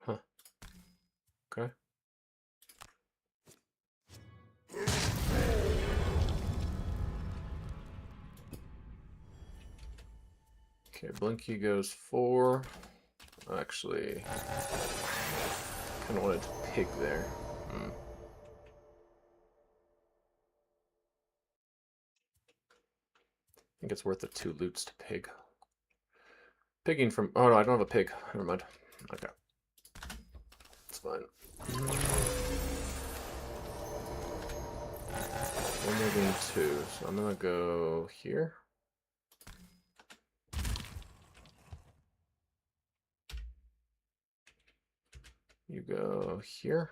Huh. Okay. Okay, Blinky goes 4. Actually, kind of wanted to pig there. I think it's worth the 2 loots to pig. Pigging from... oh no, I don't have a pig. Never mind. Okay. It's fine. We're moving 2, so I'm gonna go here. You go here.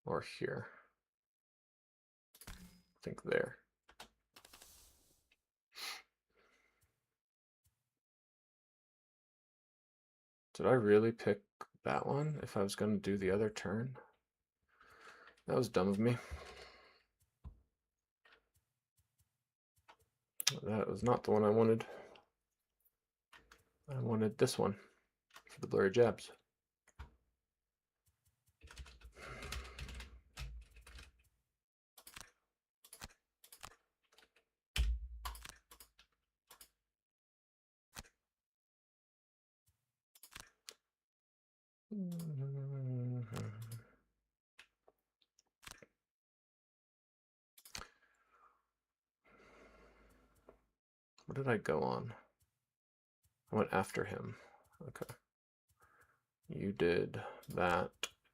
Or here. I think there. Did I really pick that one if I was going to do the other turn? That was dumb of me. That was not the one I wanted. I wanted this one for the blurry jabs. What did I go on? I went after him. Okay. You did that,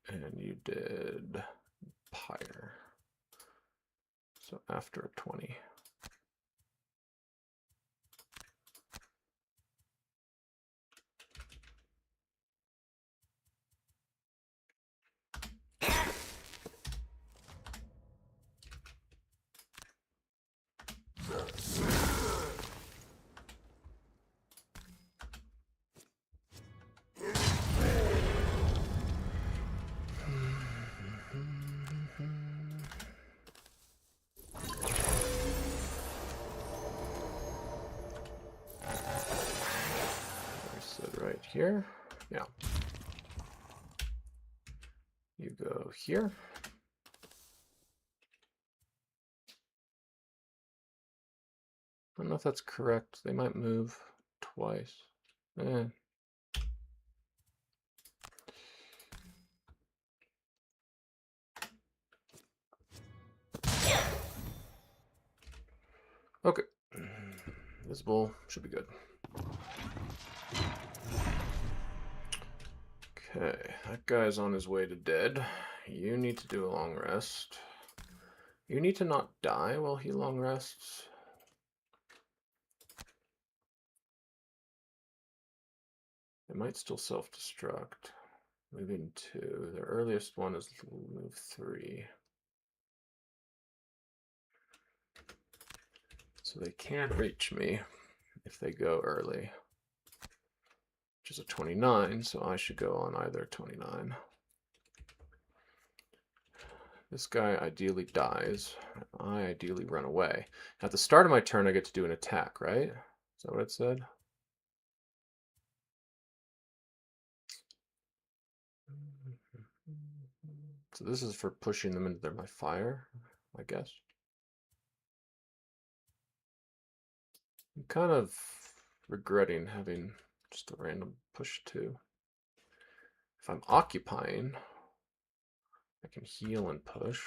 and you did pyre. So after a 20. Right here. Yeah. You go here. I don't know if that's correct. They might move twice. Okay. Visible should be good. Okay, that guy's on his way to dead. You need to do a long rest. You need to not die while he long rests. It might still self-destruct. Moving 2. The earliest one is move 3. So they can't reach me if they go early. Which is a 29, so I should go on either 29. This guy ideally dies. I ideally run away. At the start of my turn, I get to do an attack, right? Is that what it said? So this is for pushing them into my fire, I guess. I'm kind of regretting having just a random push 2. If I'm occupying, I can heal and push.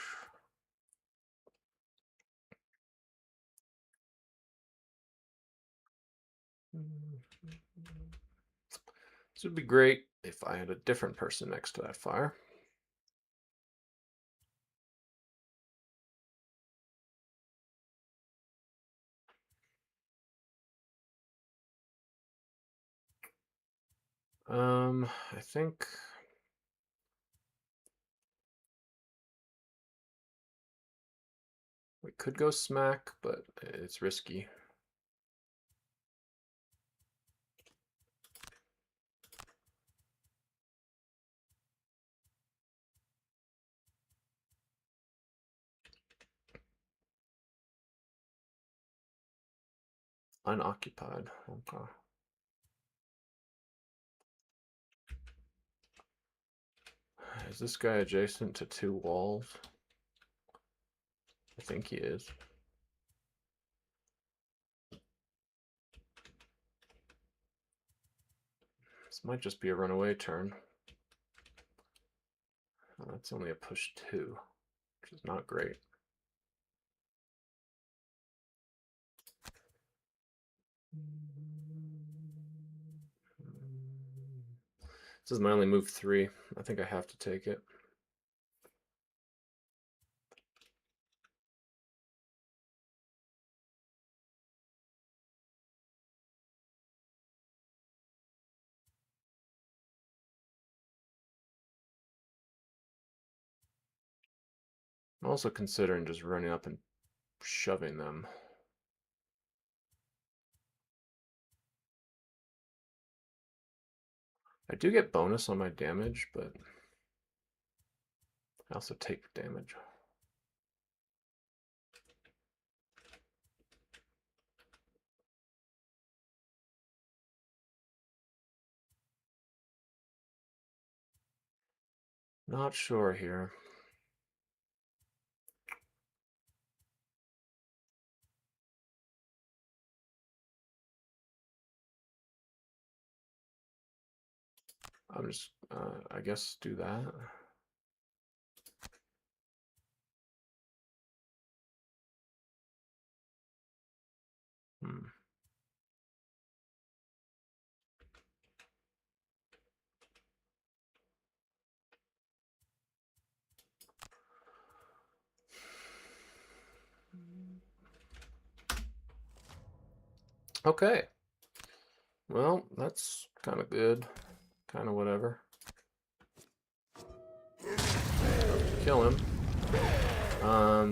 This would be great if I had a different person next to that fire. I think we could go smack, but it's risky. Unoccupied. Okay. Is this guy adjacent to 2 walls? I think he is. This might just be a runaway turn. Oh, that's only a push 2, which is not great. This is my only move 3. I think I have to take it. I'm also considering just running up and shoving them. I do get bonus on my damage, but I also take damage. Not sure here. I'm just, I guess, do that. Hmm. Okay. Well, that's kind of good. Kind of whatever. Kill him.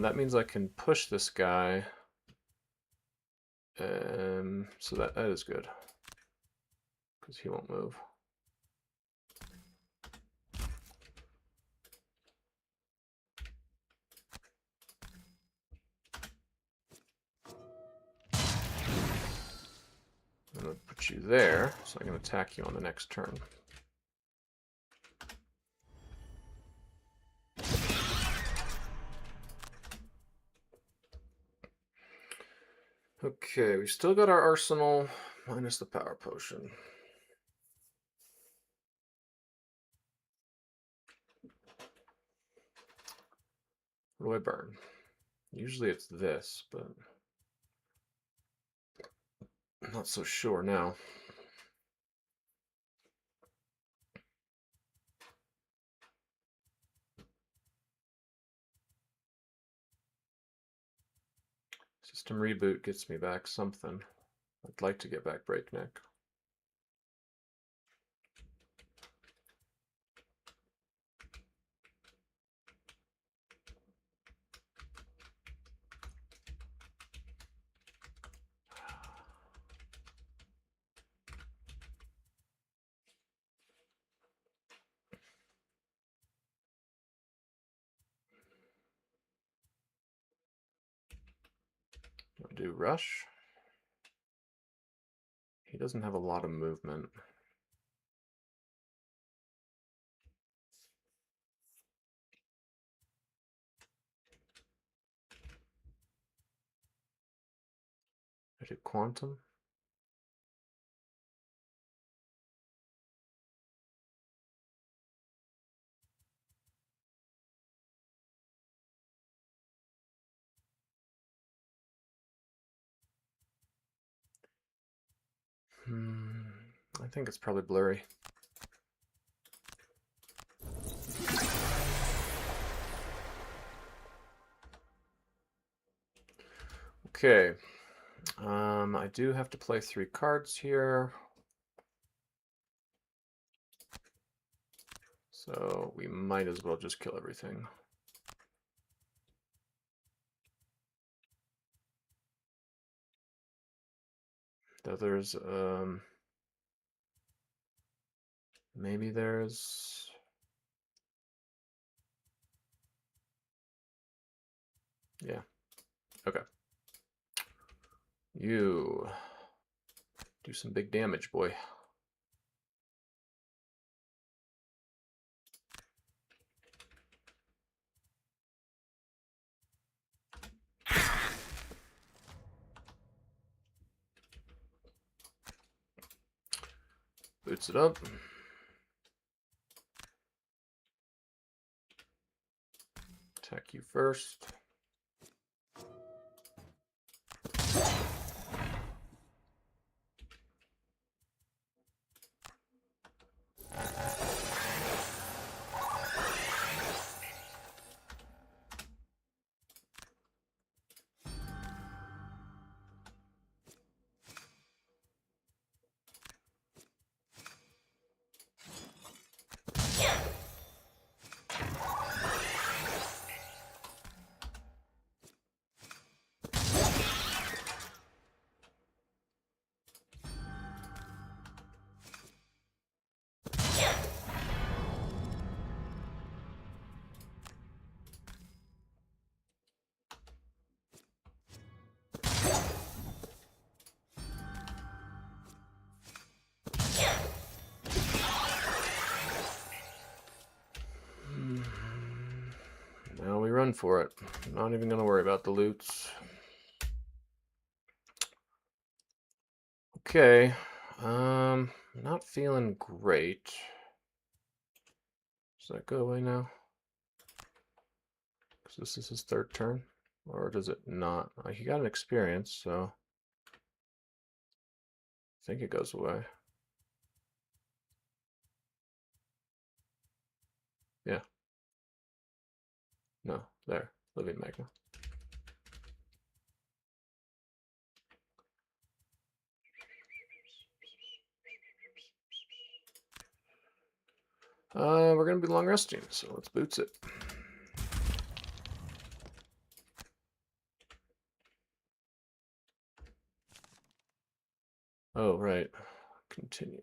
That means I can push this guy. So that is good. Because he won't move. I'm going to put you there, so I can attack you on the next turn. Okay, we still got our arsenal, minus the power potion. What do I burn? Usually it's this, but I'm not so sure now. System reboot gets me back something. I'd like to get back breakneck. I'll do rush. He doesn't have a lot of movement. I do quantum. I think it's probably blurry. Okay. I do have to play 3 cards here. So we might as well just kill everything. Though there's maybe there's yeah. Okay. You do some big damage, boy. Boots it up. Attack you first. Now we run for it. Not even gonna worry about the loots. Okay. Not feeling great. Does that go away now? Because this is his 3rd turn? Or does it not? He got an experience, so I think it goes away. Yeah. No, there. Living Magma. We're gonna be long resting, so let's boots it. Oh, right. Continue.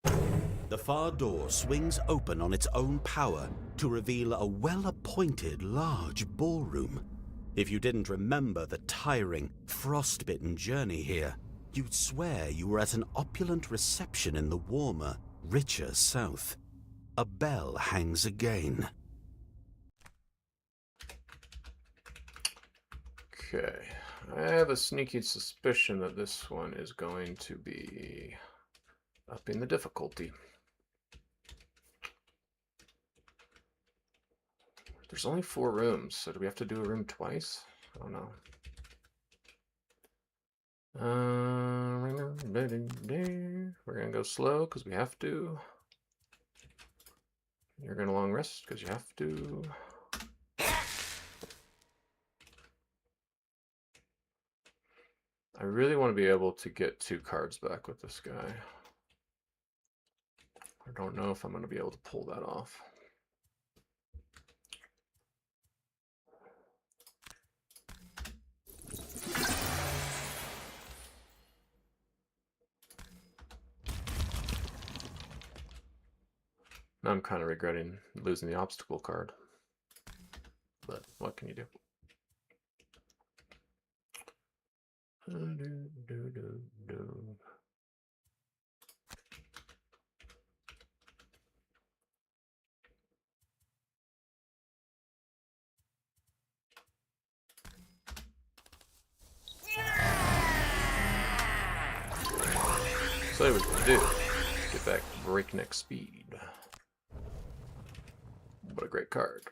The far door swings open on its own power to reveal a well-appointed large ballroom. If you didn't remember the tiring, frostbitten journey here, you'd swear you were at an opulent reception in the warmer, richer south. A bell hangs again. Okay. I have a sneaky suspicion that this one is going to be upping the difficulty. There's only 4 rooms, so do we have to do a room twice? I don't know. We're gonna go slow because we have to. You're gonna long rest because you have to. I really want to be able to get 2 cards back with this guy. I don't know if I'm going to be able to pull that off. Now I'm kind of regretting losing the obstacle card. But what can you do? So what we do, get back breakneck speed. What a great card.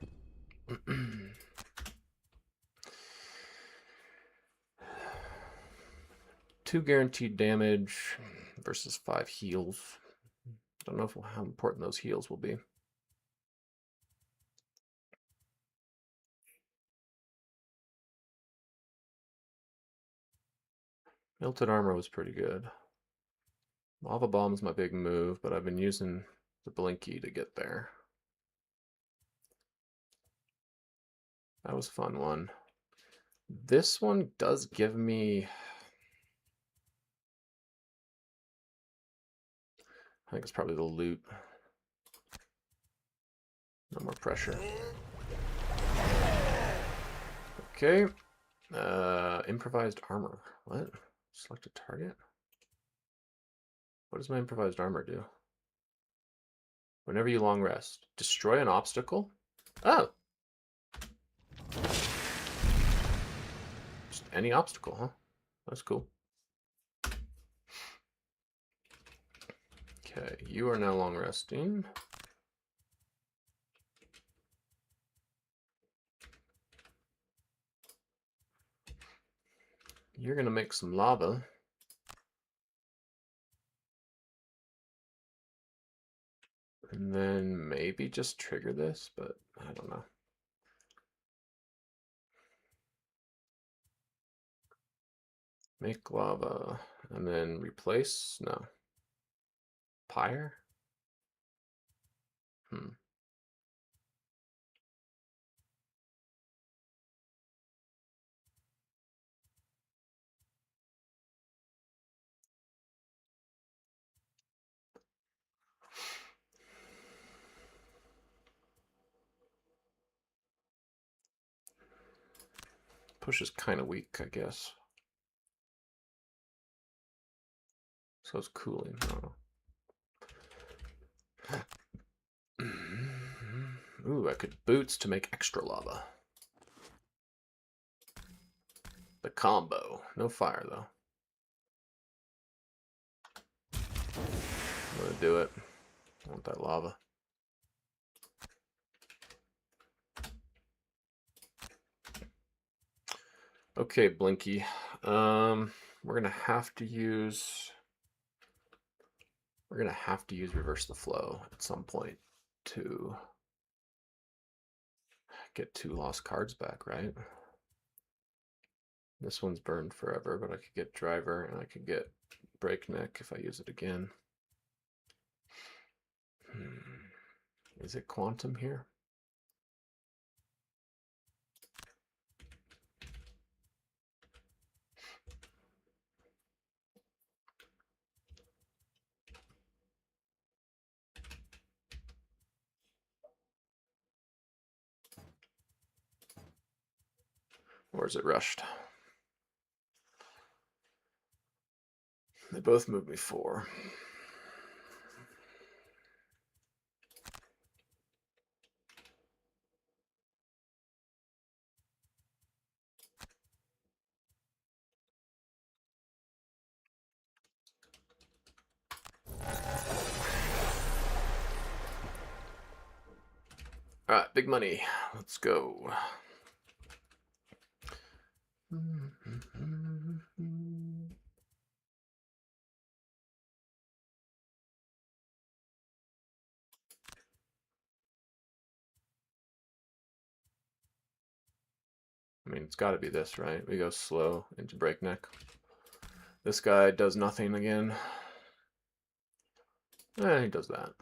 2 guaranteed damage versus 5 heals. Don't know how important those heals will be. Melted armor was pretty good. Lava bomb's my big move, but I've been using the Blinky to get there. That was a fun one. This one does give me... I think it's probably the loot. No more pressure. Okay. Improvised armor. What? Select a target? What does my improvised armor do? Whenever you long rest, destroy an obstacle? Oh! Just any obstacle, huh? That's cool. Okay, you are now long resting. You're gonna make some lava. And then maybe just trigger this, but I don't know. Make lava and then replace? No. Pyre? Push is kind of weak, I guess. So it's cooling. I don't know. Ooh, I could boots to make extra lava. The combo. No fire, though. I'm gonna do it. I want that lava. Okay, Blinky. We're gonna have to use reverse the flow at some point to get 2 lost cards back, right? This one's burned forever, but I could get driver and I could get breakneck if I use it again. Is it quantum here? Or is it rushed? They both moved me 4. All right, big money. Let's go. mean, it's got to be this, right? We go slow into breakneck. This guy does nothing again. He does that.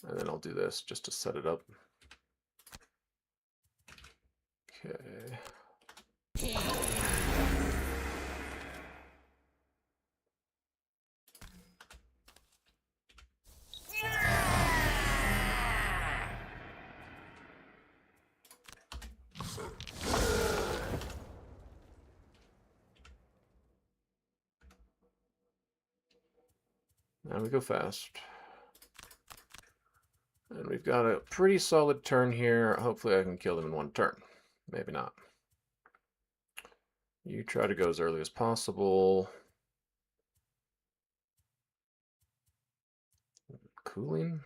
And then I'll do this just to set it up. Okay. Now we go fast. And we've got a pretty solid turn here. Hopefully I can kill them in one turn. Maybe not. You try to go as early as possible. Cooling?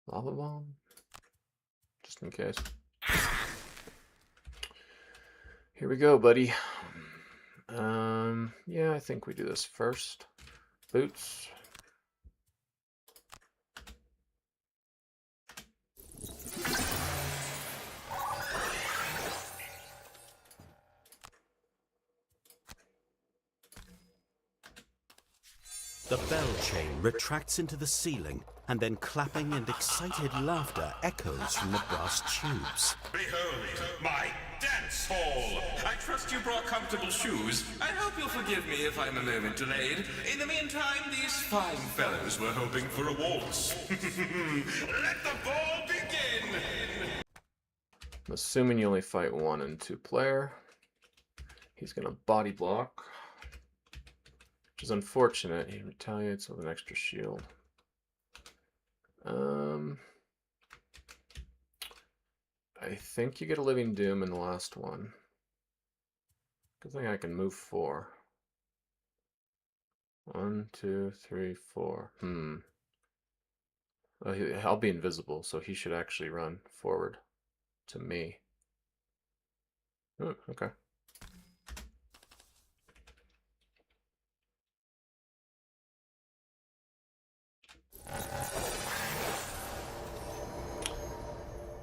Lava bomb? Just in case. Here we go, buddy. Yeah, I think we do this first. Boots. The bell chain retracts into the ceiling, and then clapping and excited laughter echoes from the brass tubes. Behold, my dance hall! I trust you brought comfortable shoes. I hope you'll forgive me if I'm a moment delayed. In the meantime, these fine fellows were hoping for a waltz. Let the ball begin! I'm assuming you only fight 1 and 2 player. He's gonna body block, which is unfortunate. He retaliates with an extra shield. I think you get a Living Doom in the last one. Good thing I can move 4. 1, 2, 3, 4. Well, I'll be invisible, so he should actually run forward to me. Oh, okay.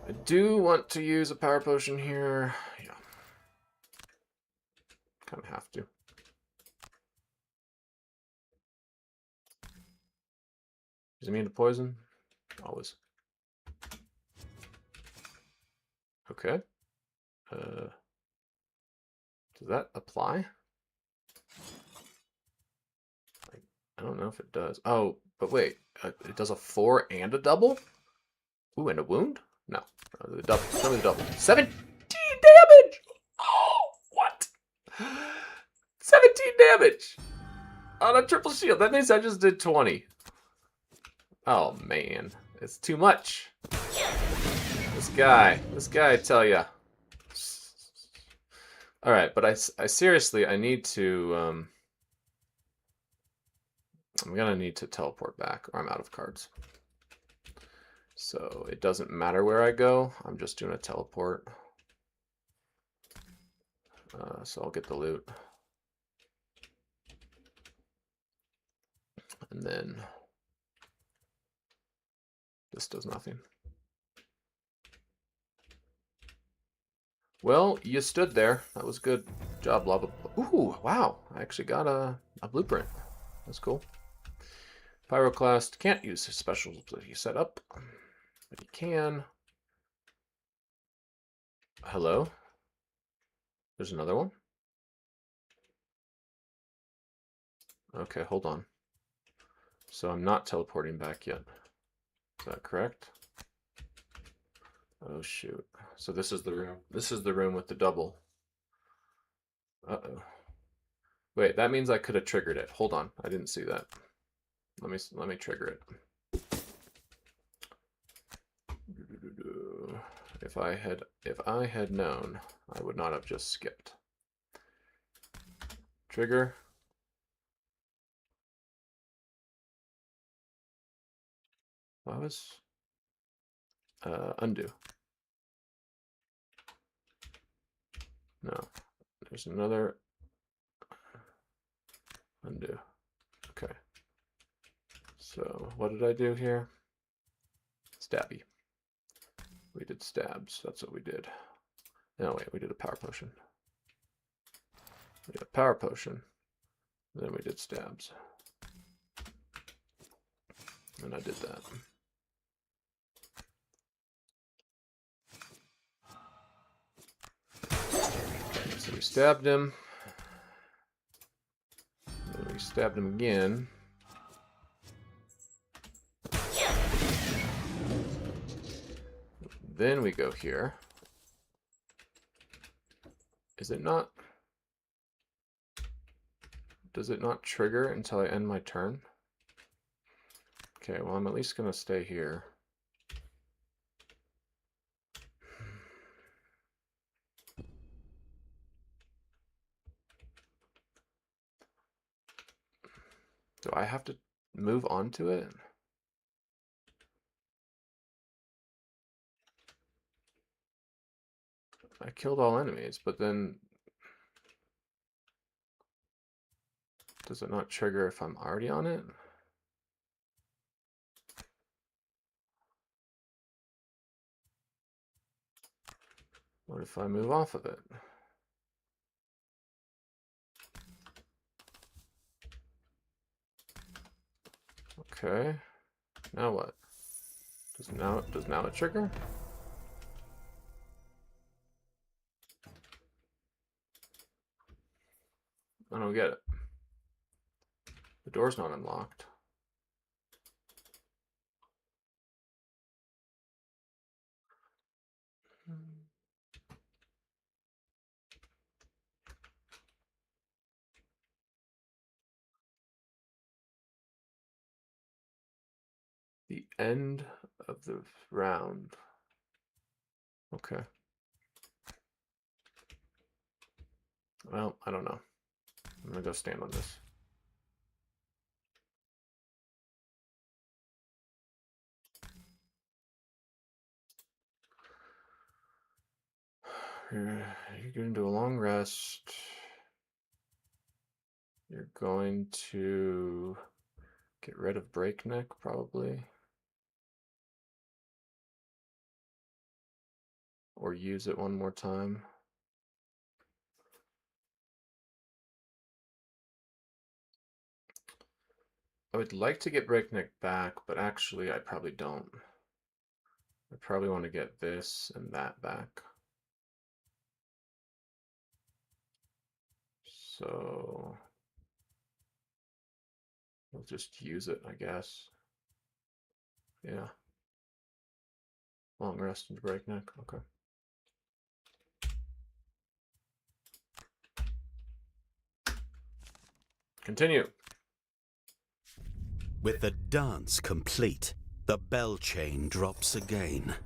I do want to use a power potion here. Yeah. Kind of have to. Is it immune to poison? Always. Okay. Does that apply? I don't know if it does. Oh, but wait. It does a 4 and a double? Ooh, and a wound? No. The double. Show me the double. 17 damage! Oh, what? 17 damage! On a triple shield. That means I just did 20. Oh, man. It's too much. This guy, I tell ya. Alright, but I seriously, I need to, I'm gonna need to teleport back, or I'm out of cards. So it doesn't matter where I go, I'm just doing a teleport. So I'll get the loot. And then this does nothing. Well, you stood there. That was good job, Lava. Ooh, wow. I actually got a blueprint. That's cool. Pyroclast can't use his specials that he set up, but he can. Hello? There's another one? Okay, hold on. So I'm not teleporting back yet. Is that correct? Oh, shoot. So this is the room. This is the room with the double. Uh-oh. Wait, that means I could have triggered it. Hold on. I didn't see that. Let me trigger it. If I had known, I would not have just skipped. Trigger. What was undo. There's another undo. Okay. So what did I do here? Stabby. We did stabs. That's what we did. No, wait, we did a power potion. We did a power potion. Then we did stabs. And I did that. Okay, so we stabbed him. Then we stabbed him again. Then we go here. Is it not? Does it not trigger until I end my turn? Okay, well, I'm at least going to stay here. Do I have to move on to it? I killed all enemies, but then does it not trigger if I'm already on it? What if I move off of it? Okay. Now what? Does now it trigger? I don't get it. The door's not unlocked. The end of the round. Okay. Well, I don't know. I'm gonna go stand on this. You're going to do a long rest. You're going to get rid of Breakneck, probably. Or use it one more time. I would like to get Breakneck back, but actually I probably don't. I probably want to get this and that back. So we'll just use it, I guess. Yeah. Long rest and Breakneck. Okay. Continue. With the dance complete, the bell chain drops again.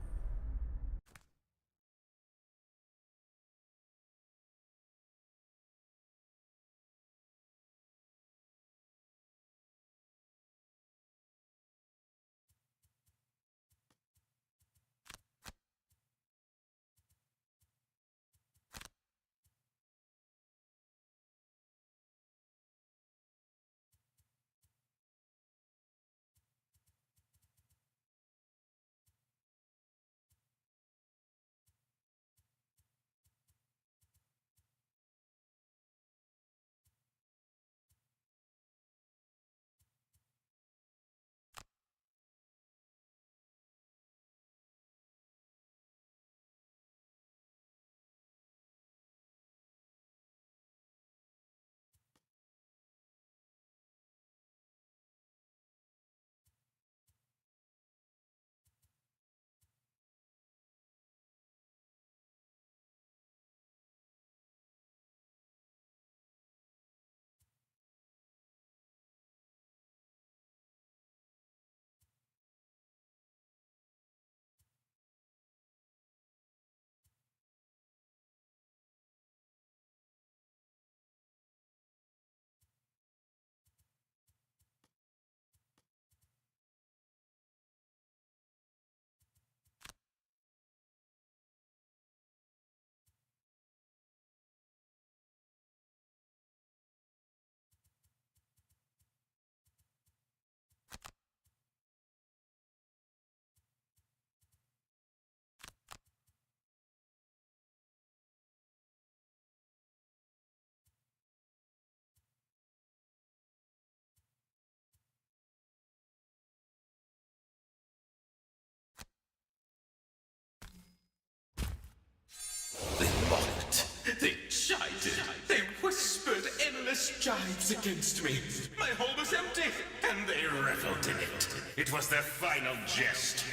sides against me. My hole was empty, and they reveled in it. It was their final jest.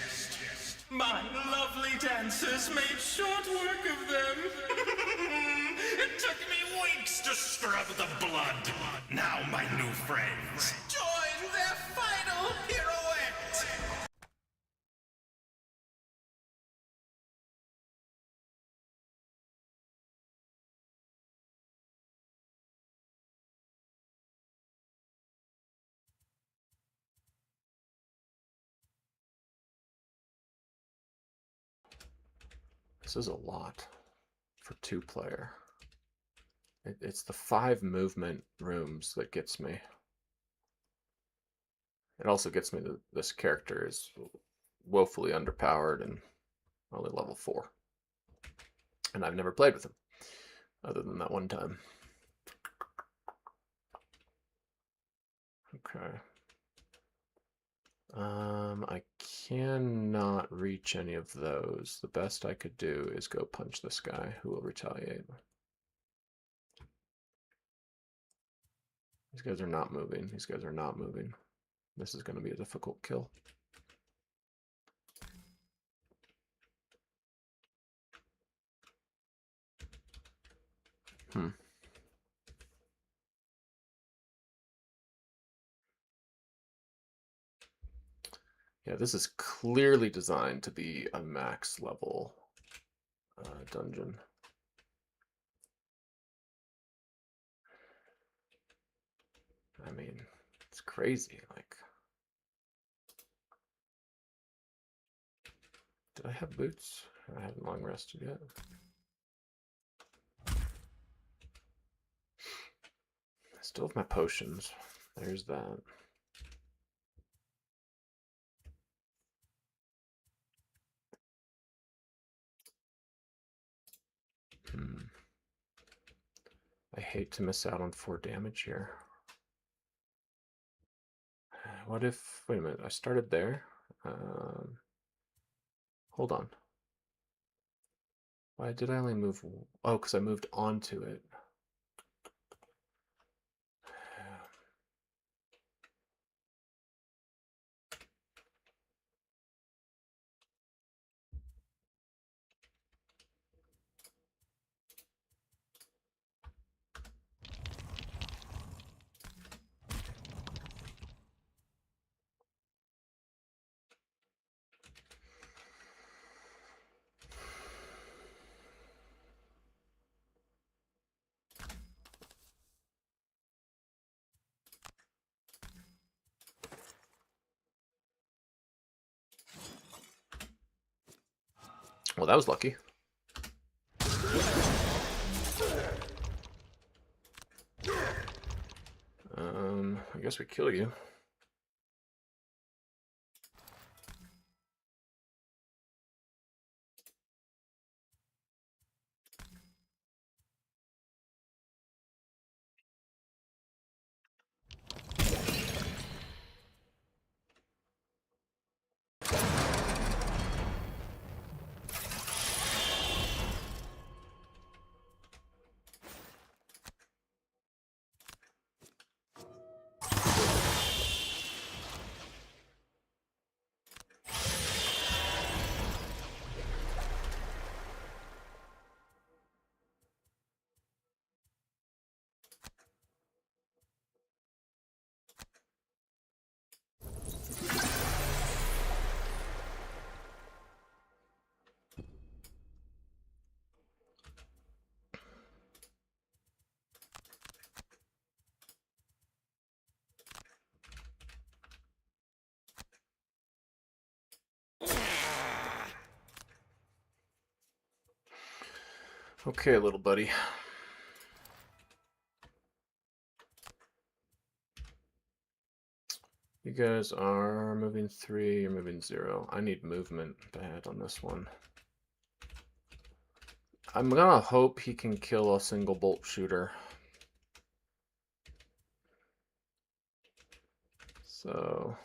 My lovely dancers made short work of them. It took me weeks to scrub the blood. Now my new friends join their final pirouette. This is a lot for 2-player. It's the 5 movement rooms that gets me. It also gets me that this character is woefully underpowered and only level 4. And I've never played with him, other than that one time. Okay. I cannot reach any of those. The best I could do is go punch this guy who will retaliate. These guys are not moving. These guys are not moving. This is going to be a difficult kill. Yeah, this is clearly designed to be a max level dungeon. I mean, it's crazy. Like, did I have boots? I haven't long rested yet. I still have my potions. There's that. I hate to miss out on 4 damage here. What if... Wait a minute, I started there. Hold on. Why did I only move... Oh, because I moved onto it. Well, that was lucky. I guess we kill you. Okay, little buddy. You guys are moving 3, you're moving 0. I need movement bad on this one. I'm gonna hope he can kill a single bolt shooter. So...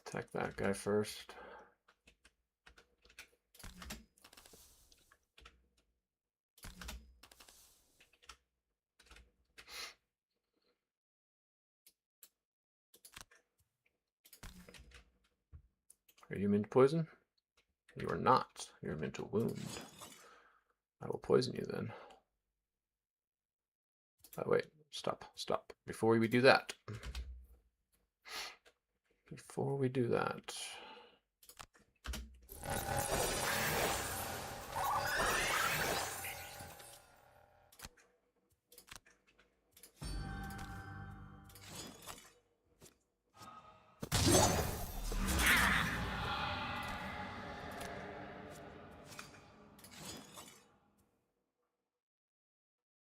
attack that guy first. Are you immune to poison? You are not. You're immune to wound. I will poison you then. Oh, wait. Stop. Stop. Before we do that. Before we do that.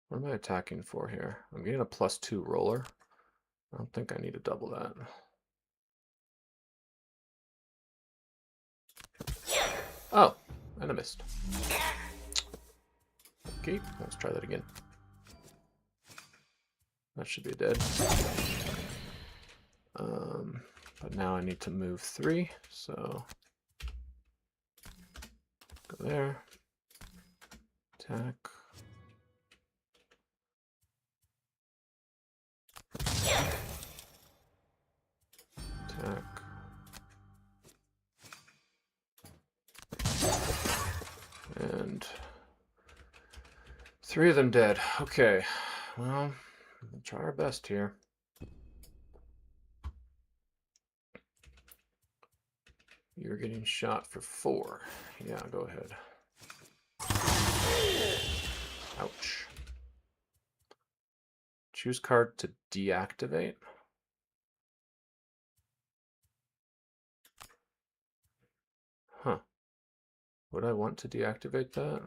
What am I attacking for here? I'm getting a +2 roller. I don't think I need to double that. Oh, and I missed. Okay, let's try that again. That should be dead. But now I need to move 3, so go there. Attack. Attack. And 3 of them dead. Okay, well, we'll try our best here. You're getting shot for 4. Yeah, go ahead. Ouch. Choose card to deactivate. Huh. Would I want to deactivate that?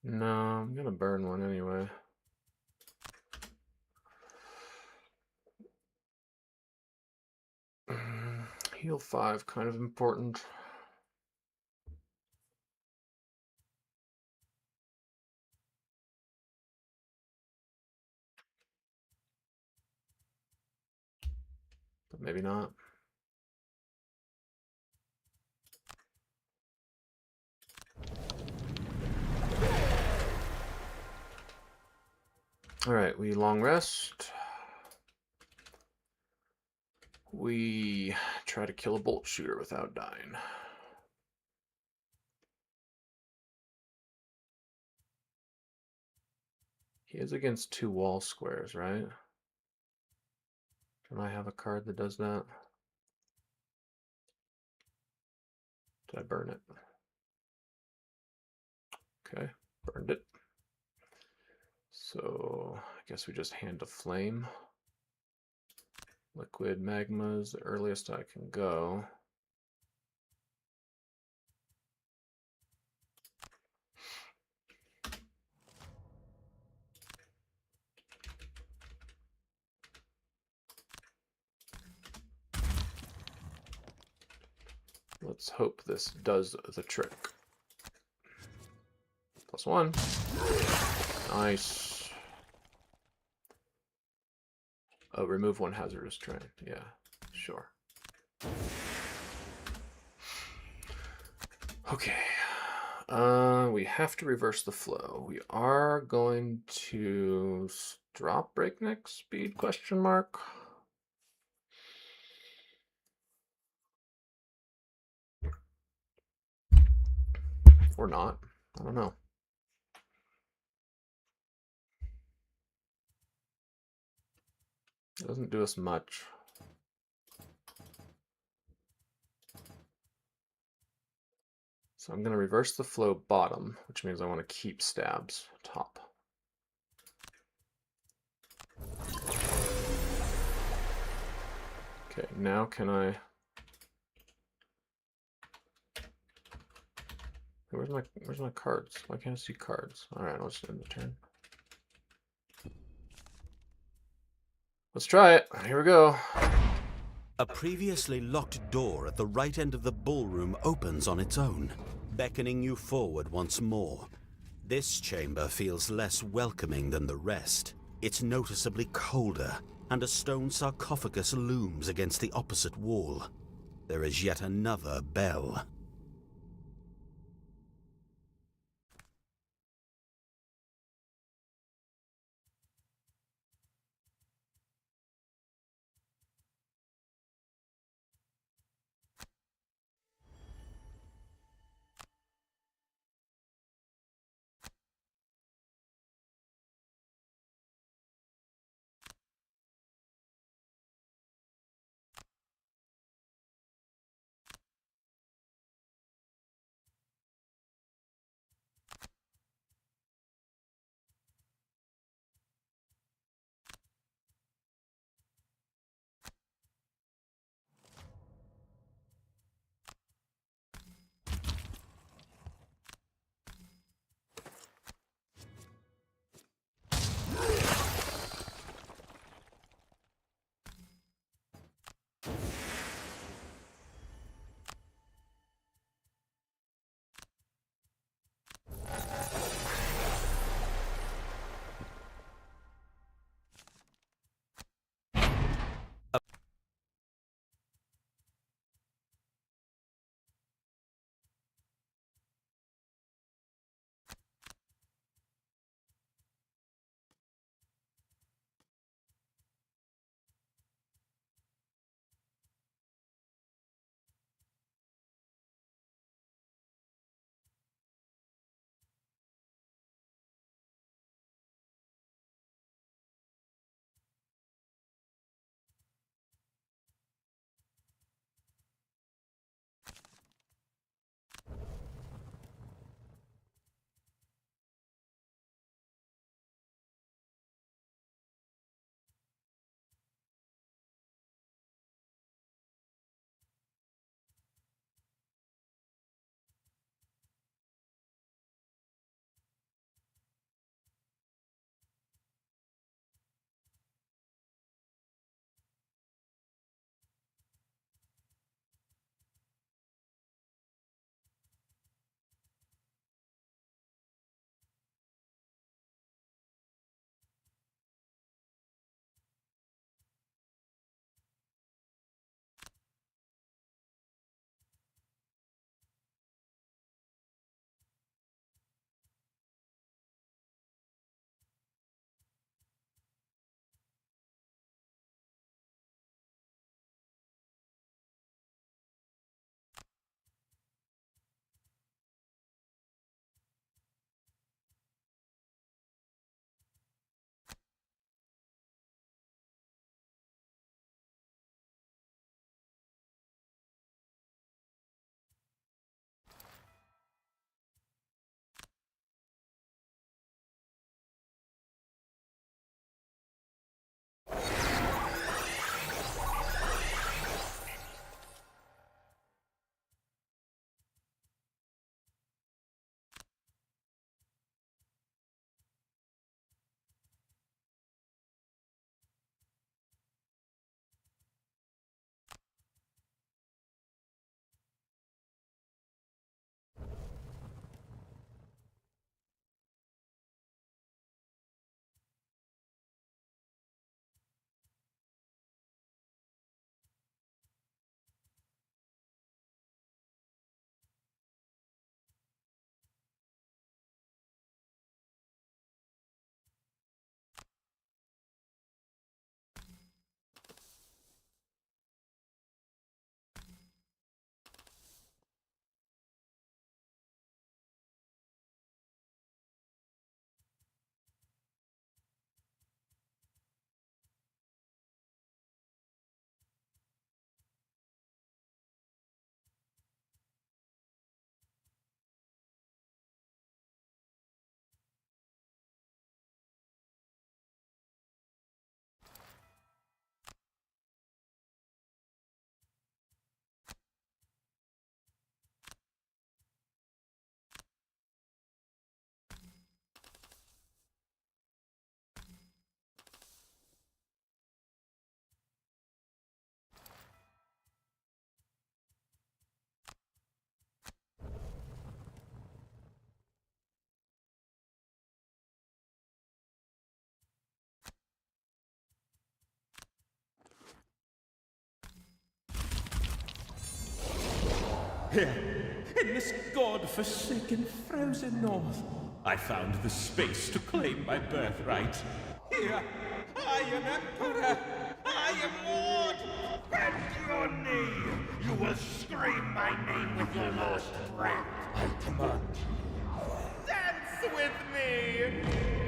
No, I'm gonna burn one anyway. Heal 5, kind of important. But maybe not. Alright, we long rest. We try to kill a bolt shooter without dying. He is against 2 wall squares, right? Can I have a card that does that? Did I burn it? Okay, burned it. So I guess we just hand a flame. Liquid magma is the earliest I can go. Let's hope this does the trick. +1. Nice. Oh, remove 1 hazardous terrain. Yeah, sure. Okay. We have to reverse the flow. We are going to drop breakneck speed, question mark. Or not. I don't know. It doesn't do us much. So I'm going to reverse the flow bottom, which means I want to keep stabs top. Okay, now can I... Where's my cards? Why can't I see cards? Alright, I'll just end the turn. Let's try it. Here we go. A previously locked door at the right end of the ballroom opens on its own, beckoning you forward once more. This chamber feels less welcoming than the rest. It's noticeably colder, and a stone sarcophagus looms against the opposite wall. There is yet another bell. Here, in this god-forsaken frozen north, I found the space to claim my birthright. Here, I am emperor! I am lord! Bend your knee! You will scream my name with your last breath! I command. Dance with me!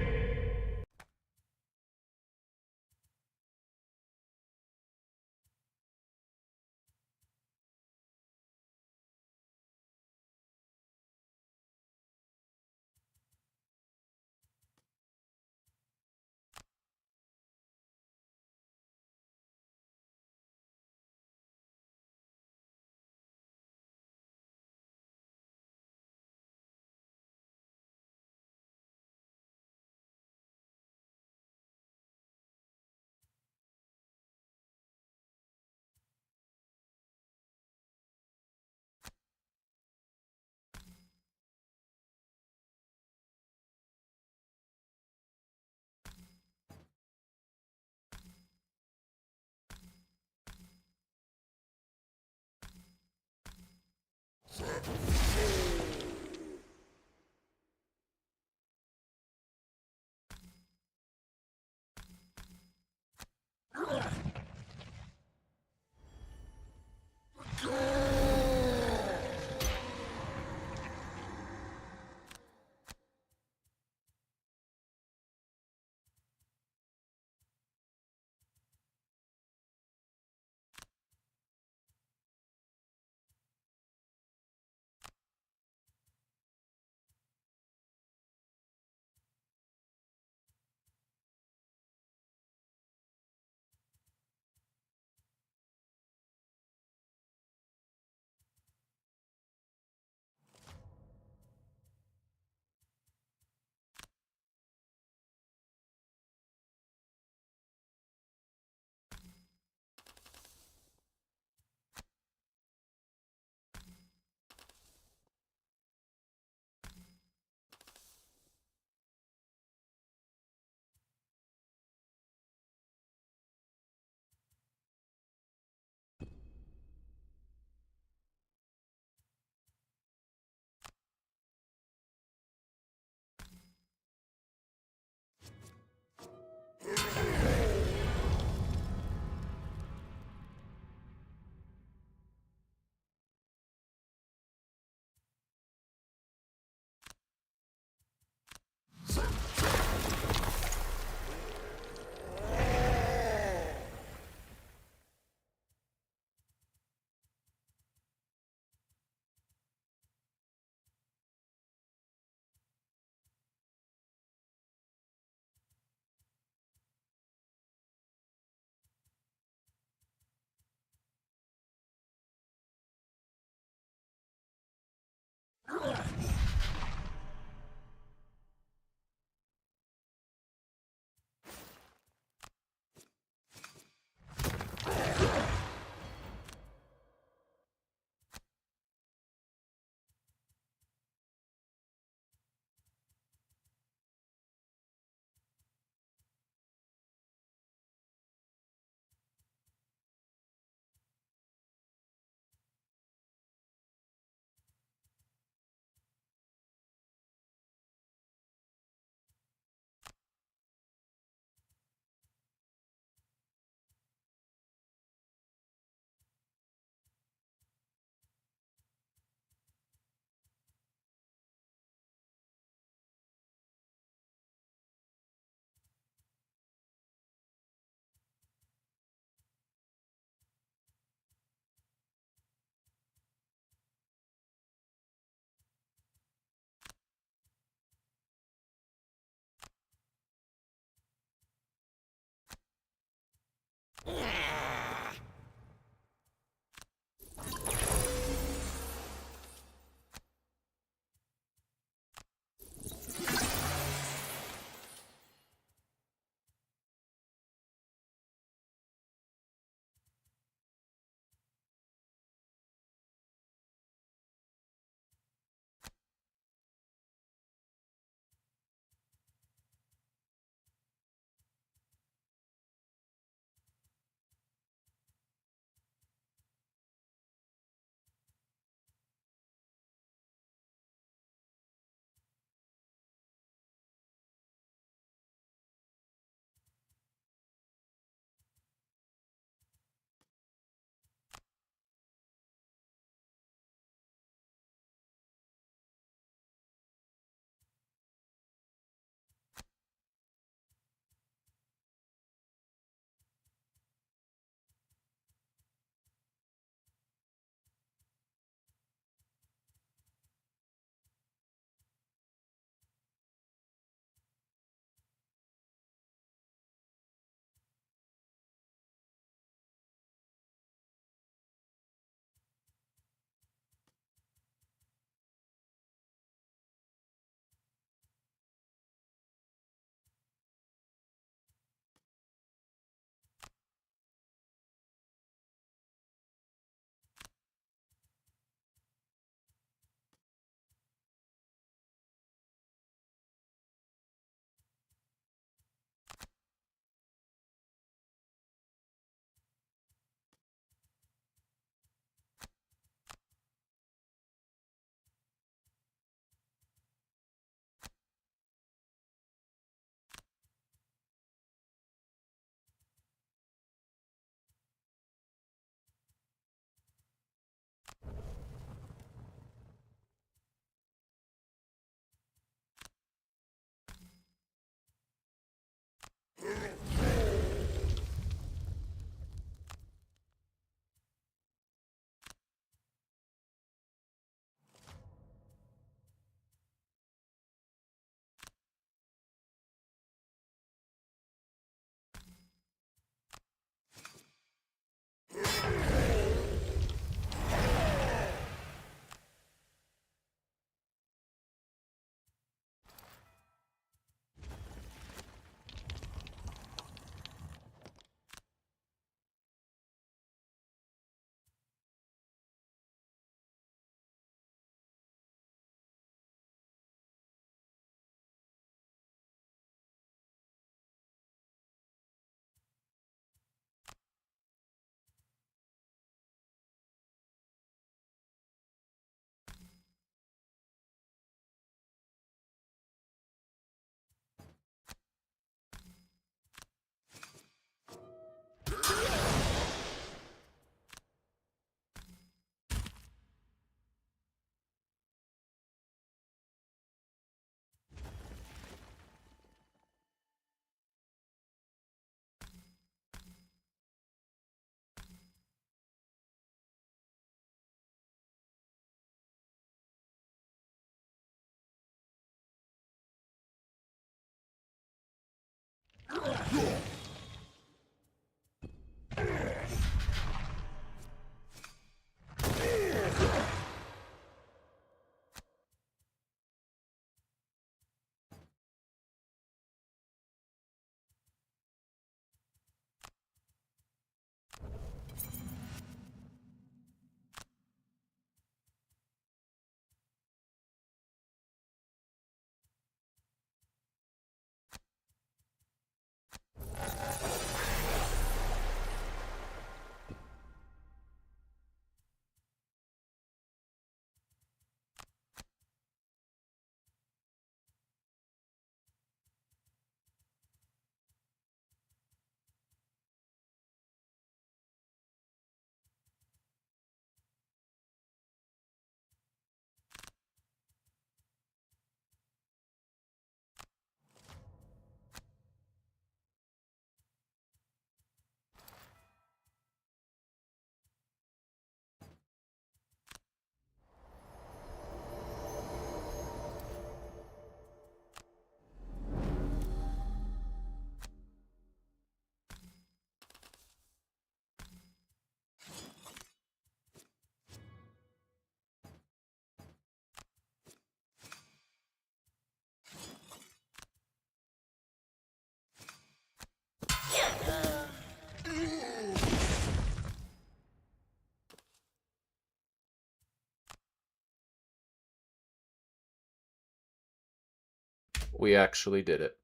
We actually did it.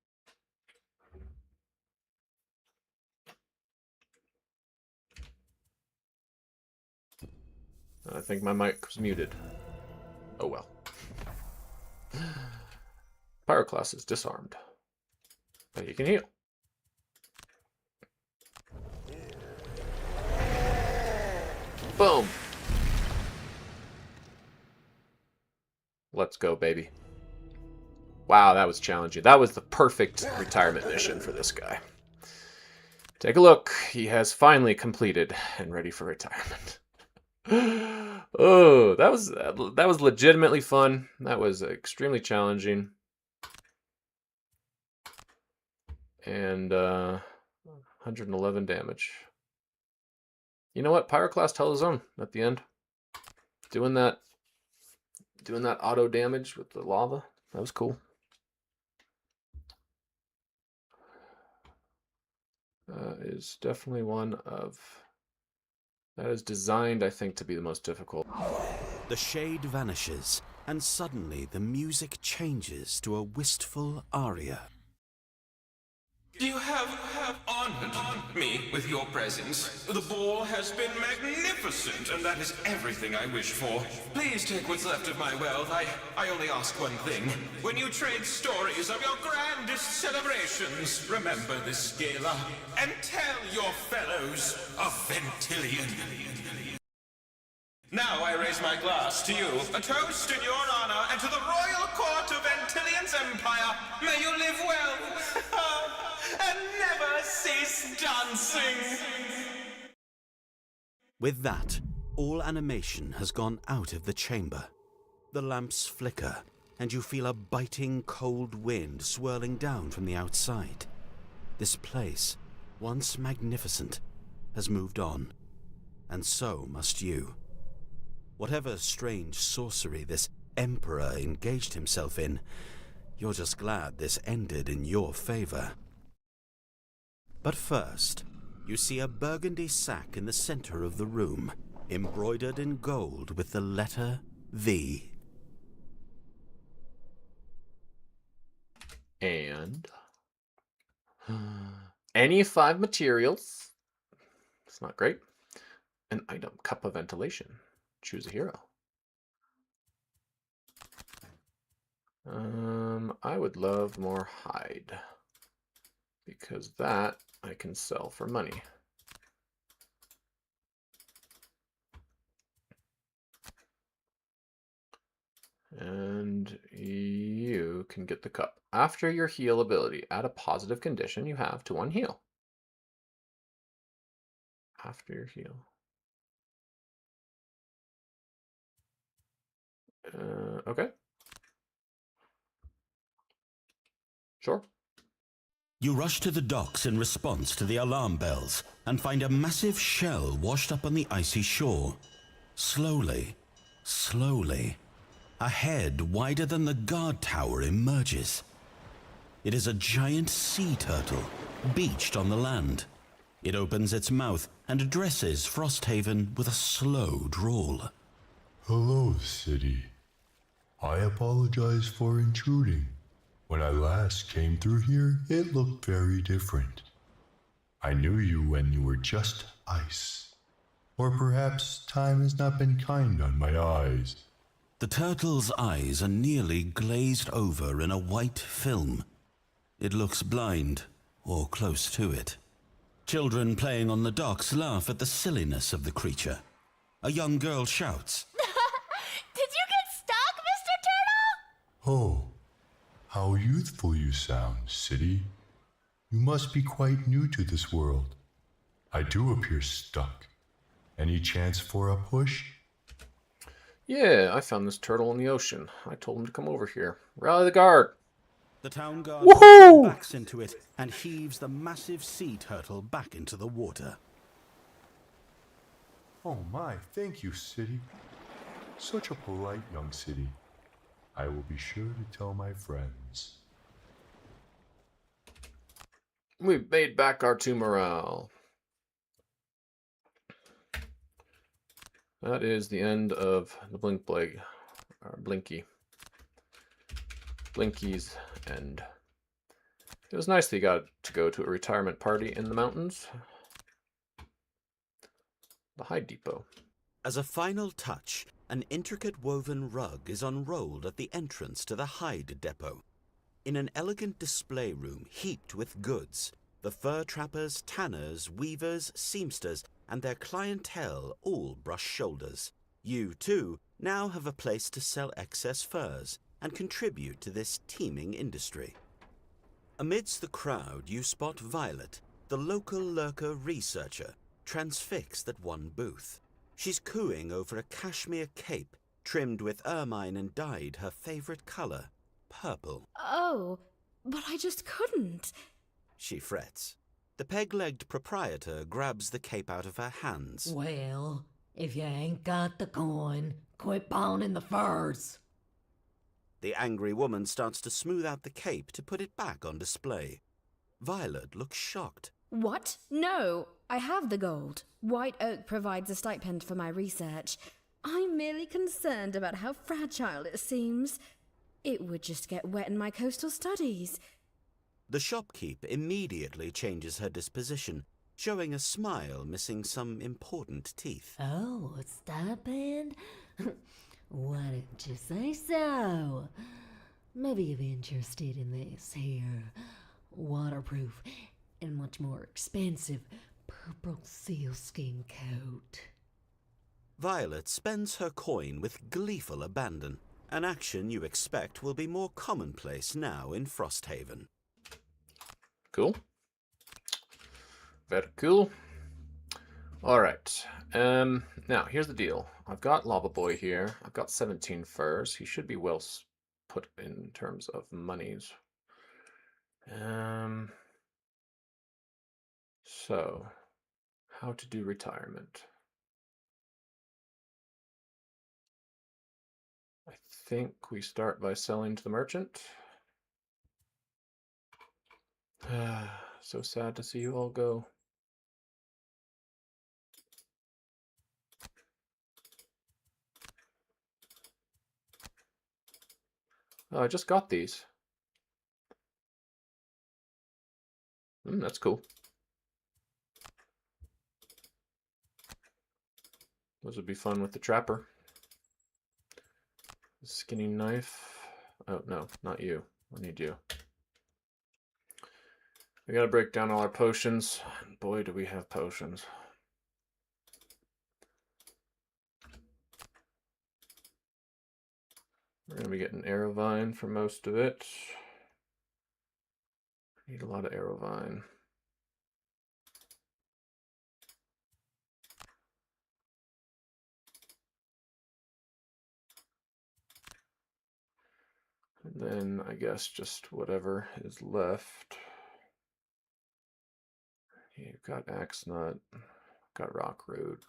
I think my mic was muted. Oh well. Pyroclast is disarmed. But you can heal. Boom! Let's go, baby. Wow, that was challenging. That was the perfect retirement mission for this guy. Take a look. He has finally completed and ready for retirement. Oh, that was legitimately fun. That was extremely challenging. And 111 damage. You know what? Pyroclast held his own at the end. Doing that auto damage with the lava. That was cool. Is definitely one of... That is designed, I think, to be the most difficult. The shade vanishes, and suddenly the music changes to a wistful aria. You have honored me with your presence. The ball has been magnificent, and that is everything I wish for. Please take what's left of my wealth. I only ask one thing. When you trade stories of your grandest celebrations, remember this gala, and tell your fellows of Ventilion. Now I raise my glass to you, a toast in your honor, and to the royal court of Ventilion's empire. May you live well, and never cease dancing. With that, all animation has gone out of the chamber. The lamps flicker, and you feel a biting cold wind swirling down from the outside. This place, once magnificent, has moved on, and so must you. Whatever strange sorcery this emperor engaged himself in, you're just glad this ended in your favor. But first, you see a burgundy sack in the center of the room, embroidered in gold with the letter V. And any 5 materials. It's not great. An item, cup of ventilation. Choose a hero. I would love more hide, because that I can sell for money. And you can get the cup. After your heal ability, add a positive condition you have to 1 heal. After your heal. Okay. Sure. You rush to the docks in response to the alarm bells and find a massive shell washed up on the icy shore. Slowly, slowly, a head wider than the guard tower emerges. It is a giant sea turtle, beached on the land. It opens its mouth and addresses Frosthaven with a slow drawl. Hello, city. I apologize for intruding. When I last came through here, it looked very different. I knew you when you were just ice. Or perhaps time has not been kind on my eyes. The turtle's eyes are nearly glazed over in a white film. It looks blind, or close to it. Children playing on the docks laugh at the silliness of the creature. A young girl shouts, Did you get stuck, Mr. Turtle? Oh, how youthful you sound, city. You must be quite new to this world. I do appear stuck. Any chance for a push? Yeah, I found this turtle in the ocean. I told him to come over here. Rally the guard! The town guard Woohoo! backs into it and heaves the massive sea turtle back into the water. Oh my, thank you, city. Such a polite young city. I will be sure to tell my friends. We've made back our 2 morale. That is the end of the Blinkblade, or Blinky's end. It was nice that he got to go to a retirement party in the mountains. The Hide Depot. As a final touch, an intricate woven rug is unrolled at the entrance to the hide depot. In an elegant display room heaped with goods, the fur trappers, tanners, weavers, seamsters, and their clientele all brush shoulders. You, too, now have a place to sell excess furs and contribute to this teeming industry. Amidst the crowd, you spot Violet, the local lurker researcher, transfixed at one booth. She's cooing over a cashmere cape trimmed with ermine and dyed her favorite color, purple. Oh, but I just couldn't. She frets. The peg-legged proprietor grabs the cape out of her hands. Well, if you ain't got the coin, quit pawning the furs. The angry woman starts to smooth out the cape to put it back on display. Violet looks shocked. What? No, I have the gold. White Oak provides a stipend for my research. I'm merely concerned about how fragile it seems. It would just get wet in my coastal studies. The shopkeep immediately changes her disposition, showing a smile missing some important teeth. Oh, a stipend? Why didn't you say so? Maybe you're interested in this here waterproof and much more expensive purple sealskin coat. Violet spends her coin with gleeful abandon, an action you expect will be more commonplace now in Frosthaven. Cool. Very cool. Alright. Now, here's the deal. I've got Lava Boy here. I've got 17 furs. He should be well put in terms of monies. So, how to do retirement. I think we start by selling to the merchant. So sad to see you all go. Oh, I just got these. That's cool. Those would be fun with the trapper. Skinny knife. Oh, no, not you. I need you. We gotta break down all our potions. Boy, do we have potions. We're gonna be getting Arrowvine for most of it. Need a lot of Arrowvine. And then I guess just whatever is left. You've got Axe Nut, got Rock Root.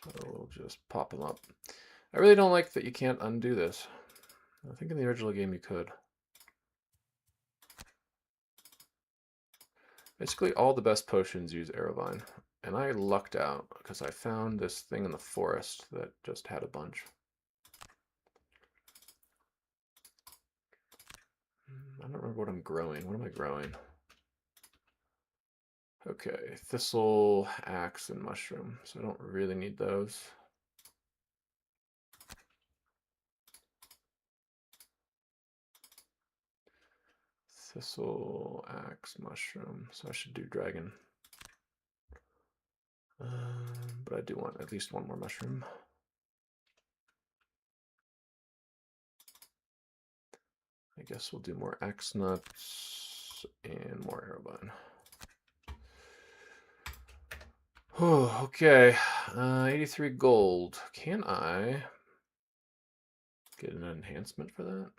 So we'll just pop them up. I really don't like that you can't undo this. I think in the original game you could. Basically, all the best potions use Arrowvine. And I lucked out because I found this thing in the forest that just had a bunch. I don't remember what I'm growing. What am I growing? Okay, Thistle, Axe, and Mushroom. So I don't really need those. Thistle, Axe, Mushroom. So I should do Dragon. But I do want at least one more Mushroom. I guess we'll do more Axe Nuts and more Arrowvine. Oh, okay. 83 gold. Can I get an enhancement for that?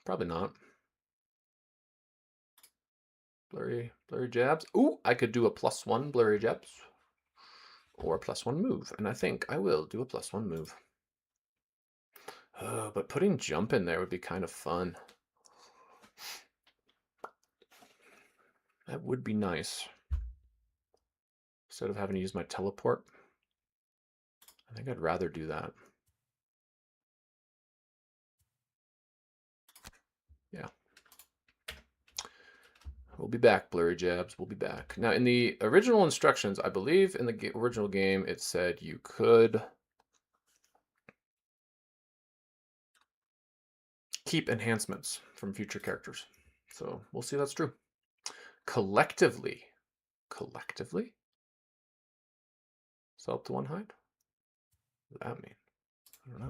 Probably not. Blurry jabs. Ooh, I could do a +1 blurry jabs. Or a +1 move. And I think I will do a +1 move. But putting jump in there would be kind of fun. That would be nice. Instead of having to use my teleport. I think I'd rather do that. Yeah. We'll be back, blurry jabs. We'll be back. Now, in the original instructions, I believe in the original game, it said you could keep enhancements from future characters. So we'll see if that's true. Collectively? Sell up to 1 hide? What does that mean? I don't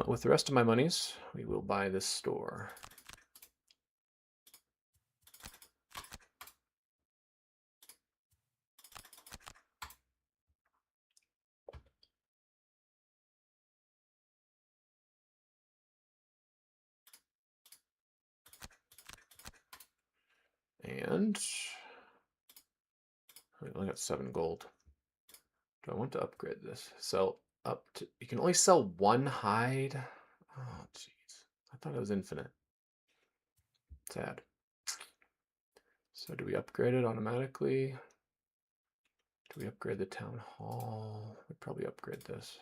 know. With the rest of my monies, we will buy this store. And I only got 7 gold. Do I want to upgrade this? Sell up to... You can only sell 1 hide? Oh, jeez. I thought it was infinite. Sad. So do we upgrade it automatically? Do we upgrade the town hall? We'd probably upgrade this.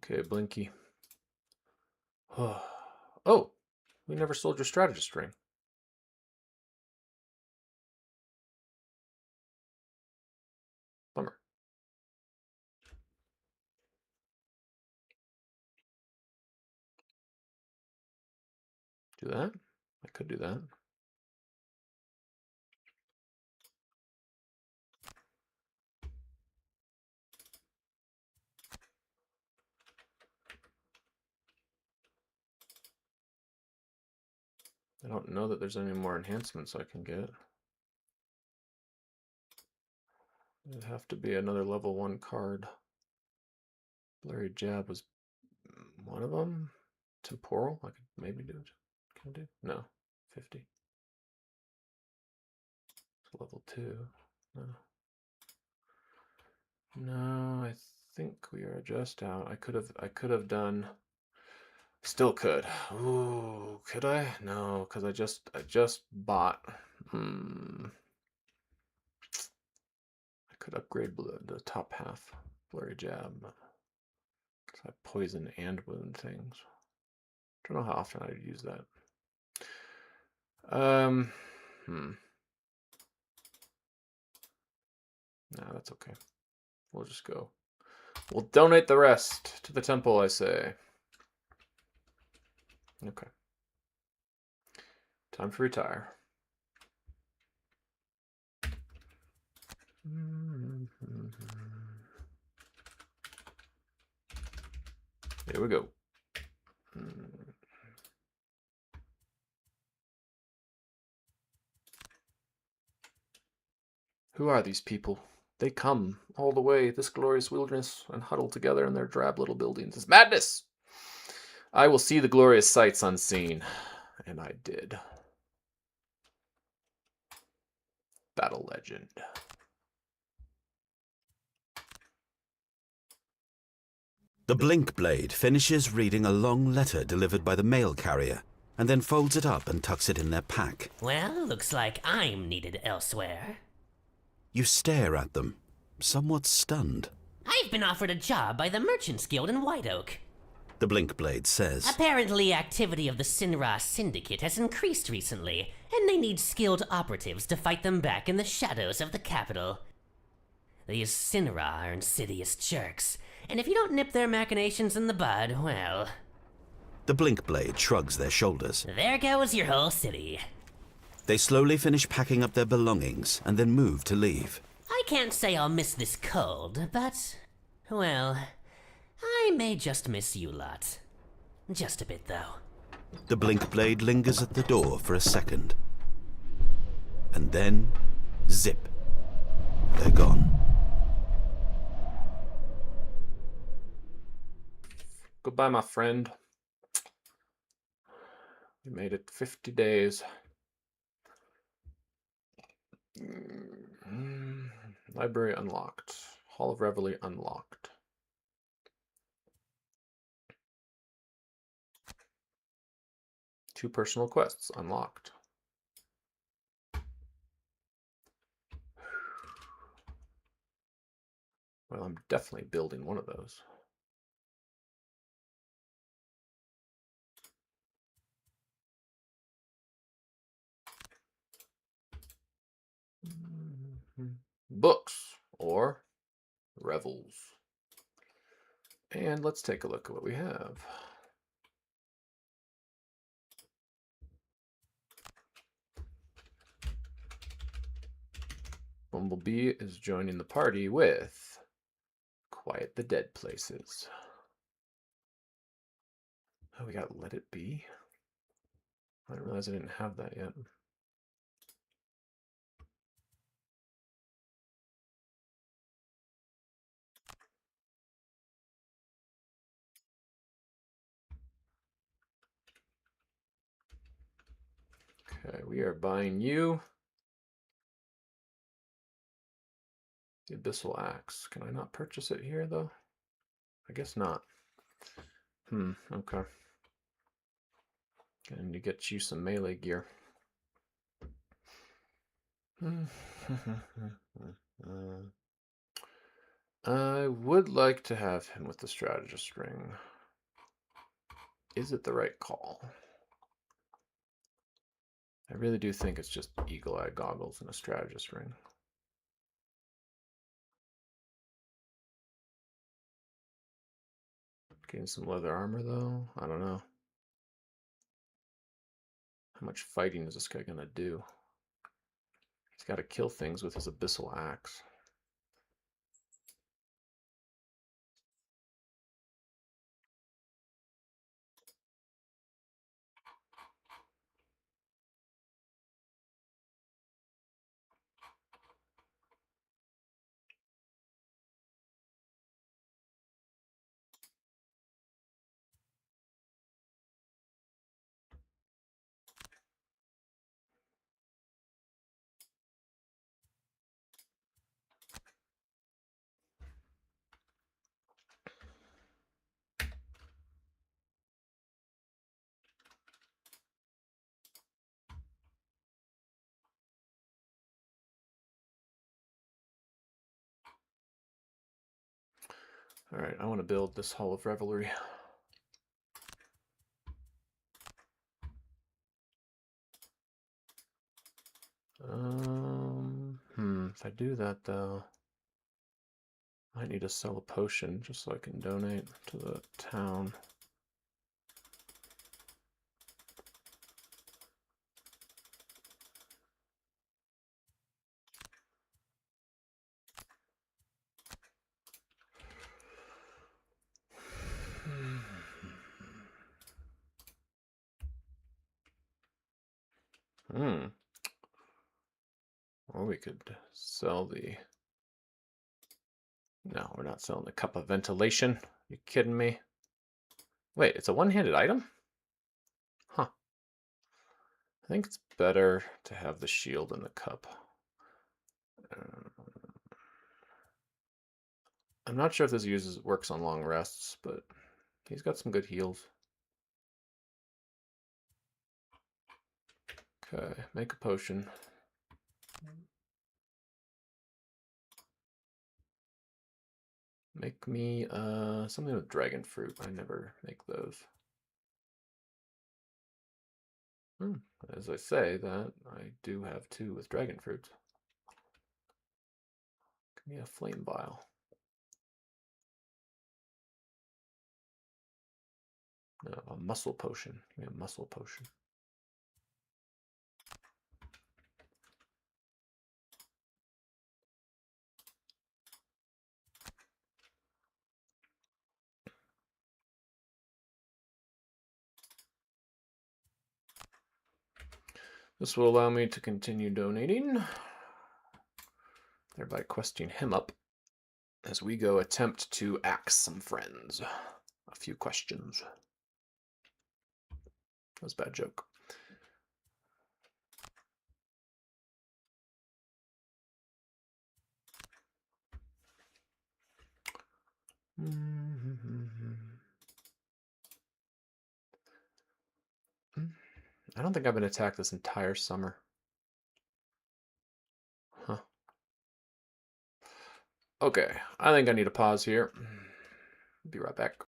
Okay, Blinky. Oh, we never sold your strategist ring. Bummer. Do that? I could do that. I don't know that there's any more enhancements I can get. It'd have to be another level 1 card. Blurry Jab was one of them. Temporal, I could maybe do it. Can I do? No. 50. It's level 2. No. No, I think we are just out. I could have done. Still could. Ooh, could I? No, because I just bought. I could upgrade the top half. Blurry Jab. Because I poison and wound things. Don't know how often I'd use that. No, that's okay. We'll just go. We'll donate the rest to the temple, I say. Okay. Time to retire. Here we go. Who are these people? They come all the way this glorious wilderness and huddle together in their drab little buildings. It's madness! I will see the glorious sights unseen. And I did. Battle legend. The Blinkblade finishes reading a long letter delivered by the mail carrier, and then folds it up and tucks it in their pack. Well, looks like I'm needed elsewhere. You stare at them, somewhat stunned. I've been offered a job by the Merchants Guild in White Oak. The Blinkblade says. Apparently, activity of the Sinra Syndicate has increased recently, and they need skilled operatives to fight them back in the shadows of the capital. These Sinra are insidious jerks, and if you don't nip their machinations in the bud, well... The Blinkblade shrugs their shoulders. There goes your whole city. They slowly finish packing up their belongings and then move to leave. I can't say I'll miss this cold, but... well... I may just miss you lot. Just a bit, though. The Blinkblade lingers at the door for a second. And then, zip. They're gone. Goodbye, my friend. We made it 50 days. Library unlocked. Hall of Reveille unlocked. Two personal quests unlocked. Well, I'm definitely building one of those. Books or revels. And let's take a look at what we have. Bumblebee is joining the party with Quiet the Dead Places. Oh, we got Let It Be. I didn't realize I didn't have that yet. Okay, we are buying you the Abyssal Axe. Can I not purchase it here, though? I guess not. Okay. And to get you some melee gear. I would like to have him with the strategist ring. Is it the right call? I really do think it's just eagle-eye goggles and a strategist ring. Getting some leather armor, though? I don't know. How much fighting is this guy gonna do? He's got to kill things with his Abyssal Axe. All right, I want to build this Hall of Revelry. If I do that, though, I need to sell a potion just so I can donate to the town. Or we could sell the... No, we're not selling the cup of ventilation. You kidding me? Wait, it's a one-handed item? Huh. I think it's better to have the shield in the cup. I'm not sure if this works on long rests, but he's got some good heals. Okay, make a potion. Make me something with dragon fruit. I never make those. As I say that, I do have 2 with dragon fruit. Give me a flame vial. No, a muscle potion. Give me a muscle potion. This will allow me to continue donating, thereby questing him up as we go attempt to axe some friends. A few questions. That was a bad joke. I don't think I've been attacked this entire summer. Huh. Okay, I think I need a pause here. Be right back.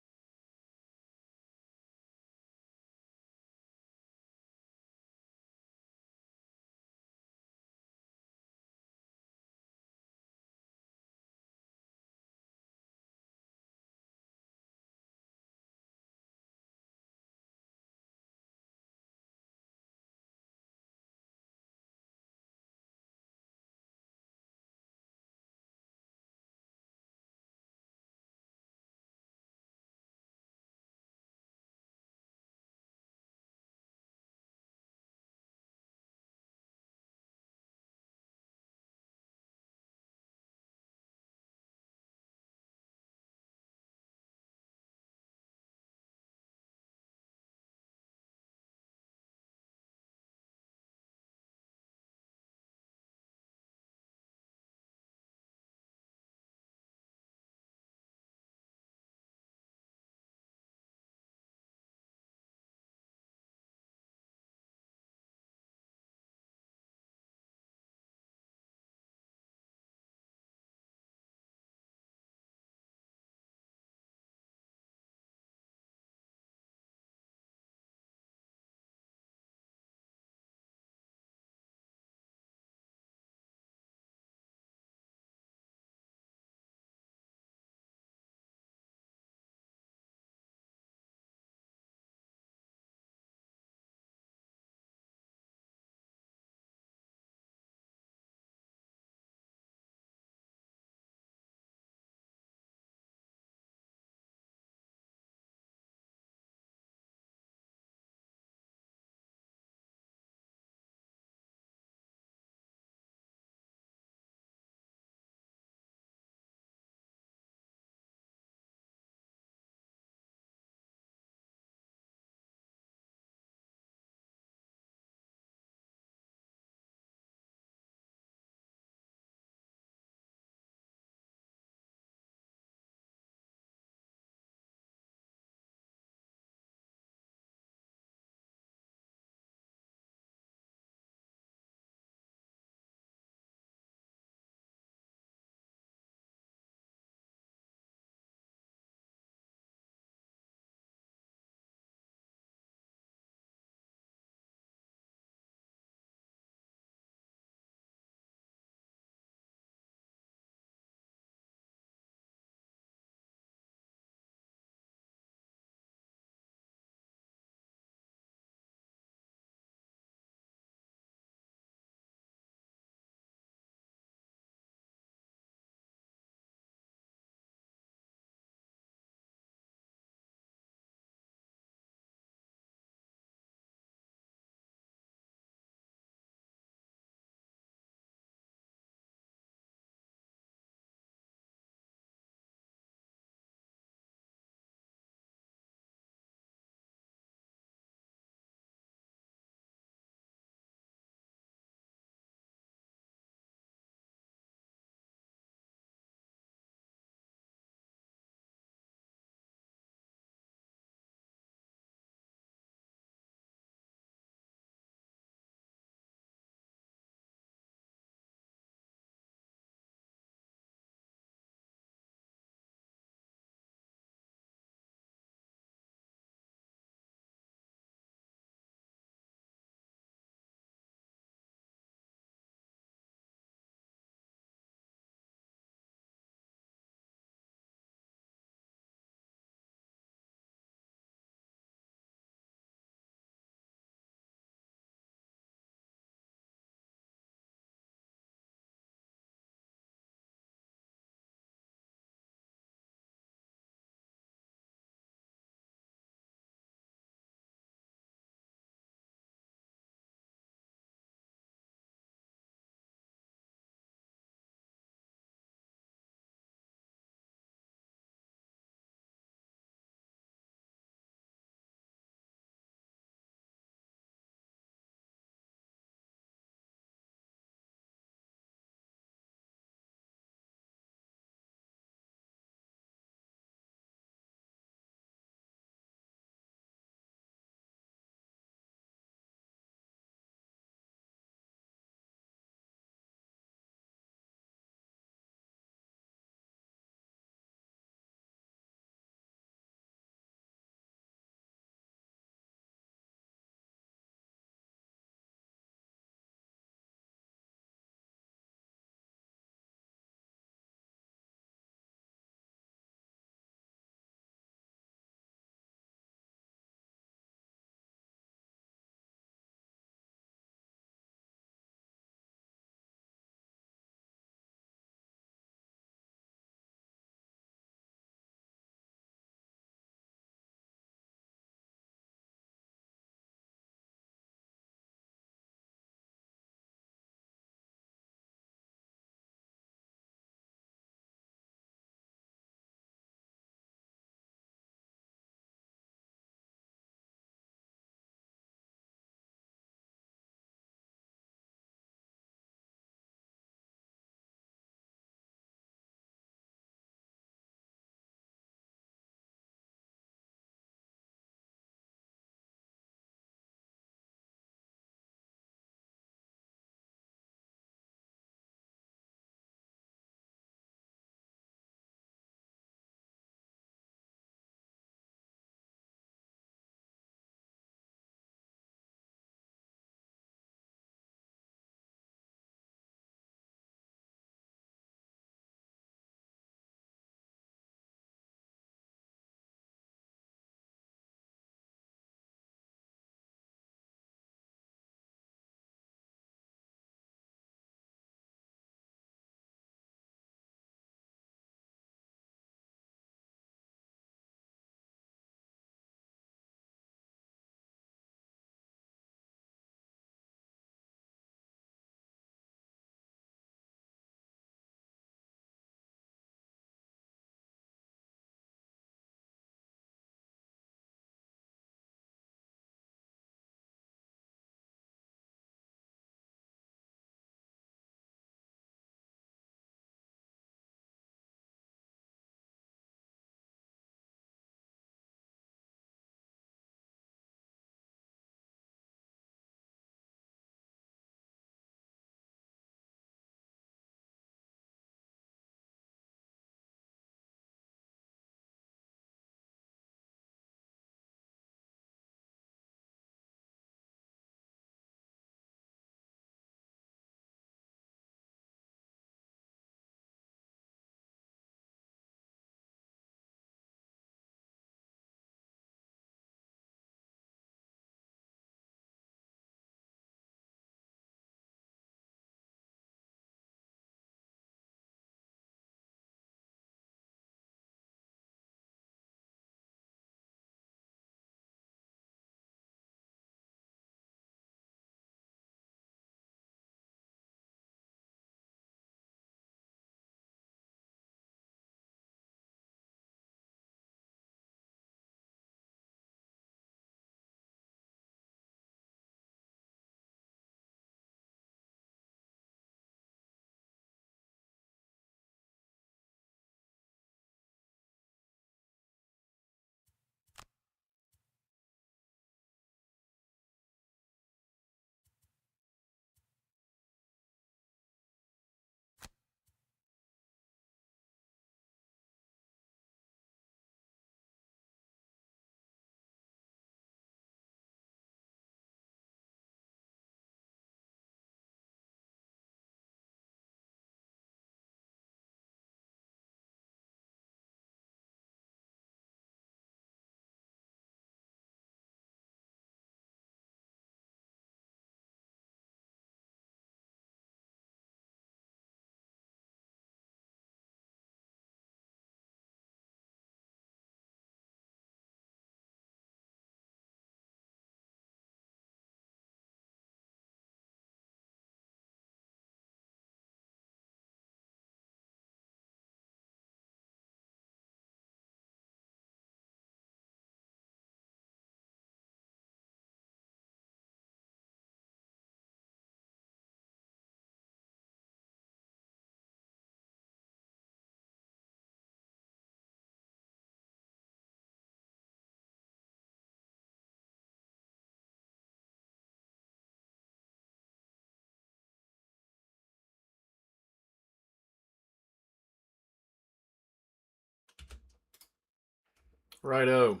Righto.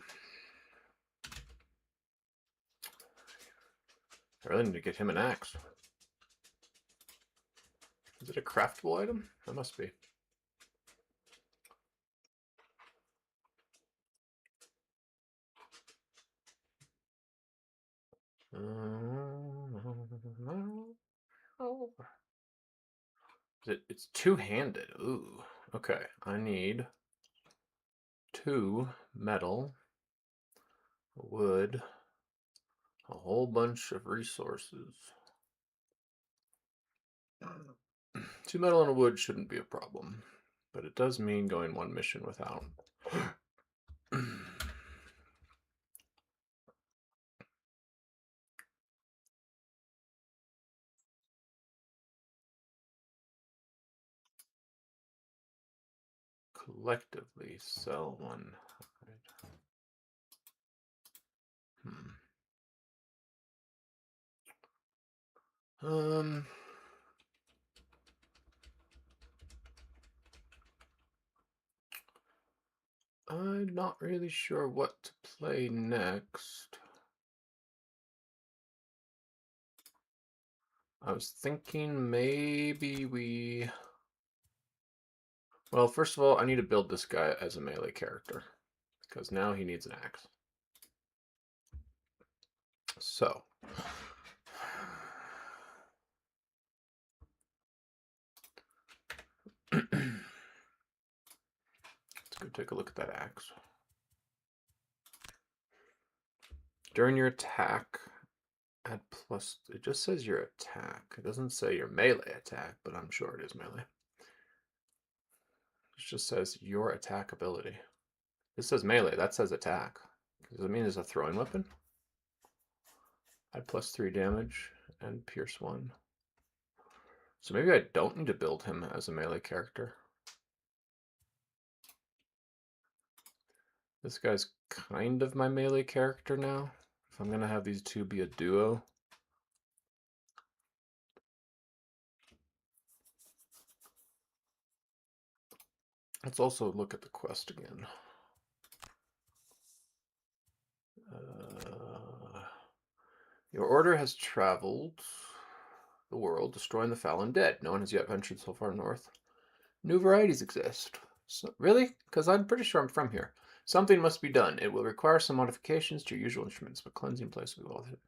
I really need to get him an axe. Is it a craftable item? That must be. It's two-handed. Ooh. Okay. I need 2 metal, wood, a whole bunch of resources. 2 metal and a wood shouldn't be a problem, but it does mean going 1 mission without. Collectively sell 1. I'm not really sure what to play next. I was thinking maybe we... Well, first of all, I need to build this guy as a melee character, because now he needs an axe. So... Let's go take a look at that axe. During your attack, add plus... It just says your attack. It doesn't say your melee attack, but I'm sure it is melee. It just says your attack ability. This says melee, that says attack. Does it mean it's a throwing weapon? Add plus 3 damage and pierce 1. So maybe I don't need to build him as a melee character. This guy's kind of my melee character now. If I'm going to have these two be a duo. Let's also look at the quest again. Your order has traveled the world, destroying the fallen dead. No one has yet ventured so far north. New varieties exist. So, really? Because I'm pretty sure I'm from here. Something must be done. It will require some modifications to your usual instruments, but cleansing place will be well hidden.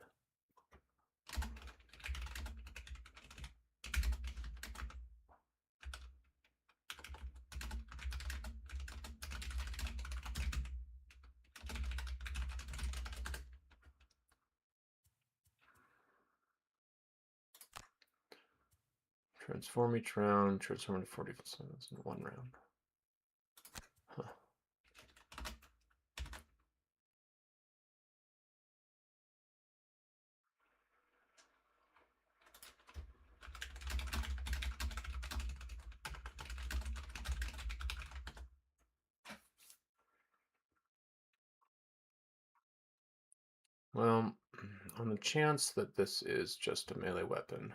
Transform each round, transform into 40 seconds in 1 round. Huh. Well, on the chance that this is just a melee weapon,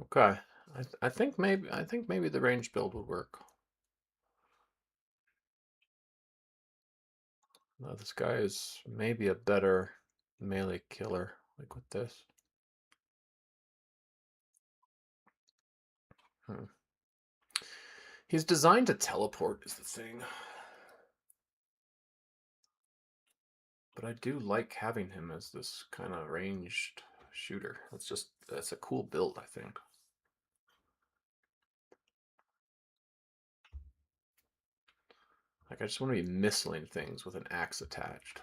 okay. I think maybe the range build would work. Now this guy is maybe a better melee killer, like with this. He's designed to teleport is the thing. But I do like having him as this kind of ranged shooter. That's a cool build, I think. Like, I just want to be missiling things with an axe attached.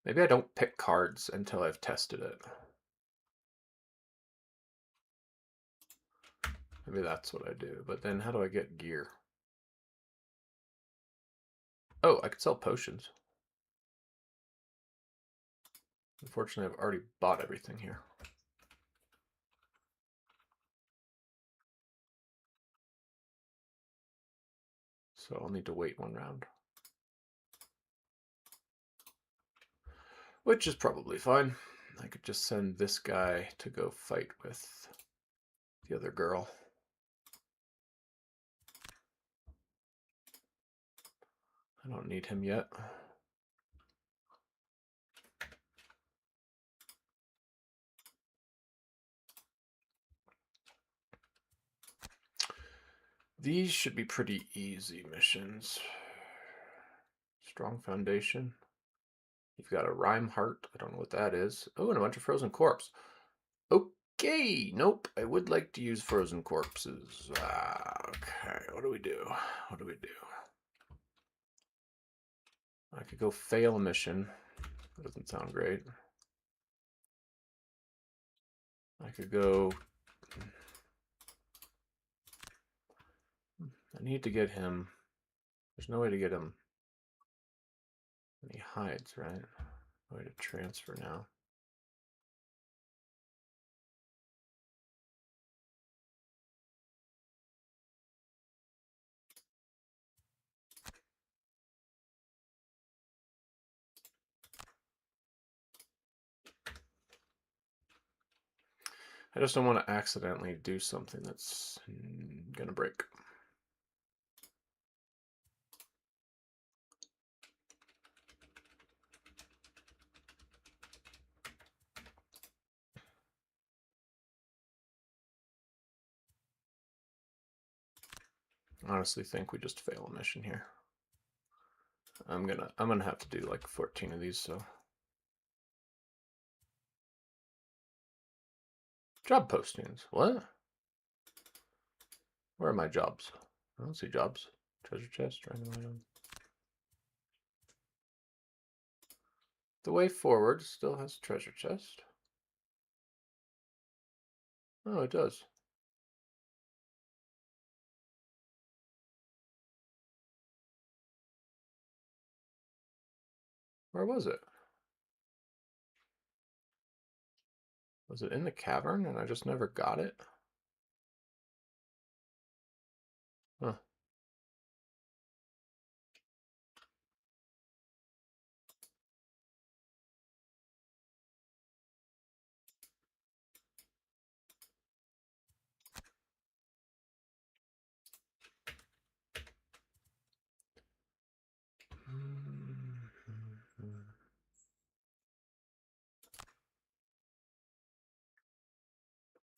Maybe I don't pick cards until I've tested it. Maybe that's what I do. But then how do I get gear? Oh, I could sell potions. Unfortunately, I've already bought everything here. So I'll need to wait 1 round. which is probably fine. I could just send this guy to go fight with the other girl. I don't need him yet. These should be pretty easy missions. Strong foundation. You've got a rhyme heart. I don't know what that is. Oh, and a bunch of frozen corpse. Okay. Nope. I would like to use frozen corpses. Okay. What do we do? What do we do? I could go fail a mission. That doesn't sound great. I could go... I need to get him. There's no way to get him. And he hides, right? No way to transfer now. I just don't want to accidentally do something that's gonna break. I honestly think we just fail a mission here. I'm gonna have to do like 14 of these, so. Job postings. What? Where are my jobs? I don't see jobs. Treasure chest, random item. The way forward still has treasure chest. Oh, it does. Where was it? Was it in the cavern and I just never got it? Huh.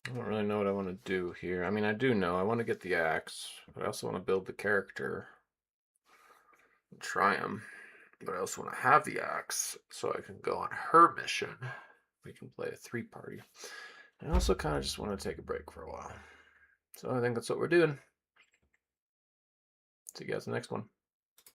I don't really know what I want to do here. I mean, I do know. I want to get the axe, but I also want to build the character. And try him. But I also want to have the axe so I can go on her mission. We can play a 3-party. I also kind of just want to take a break for a while. So I think that's what we're doing. See you guys in the next one.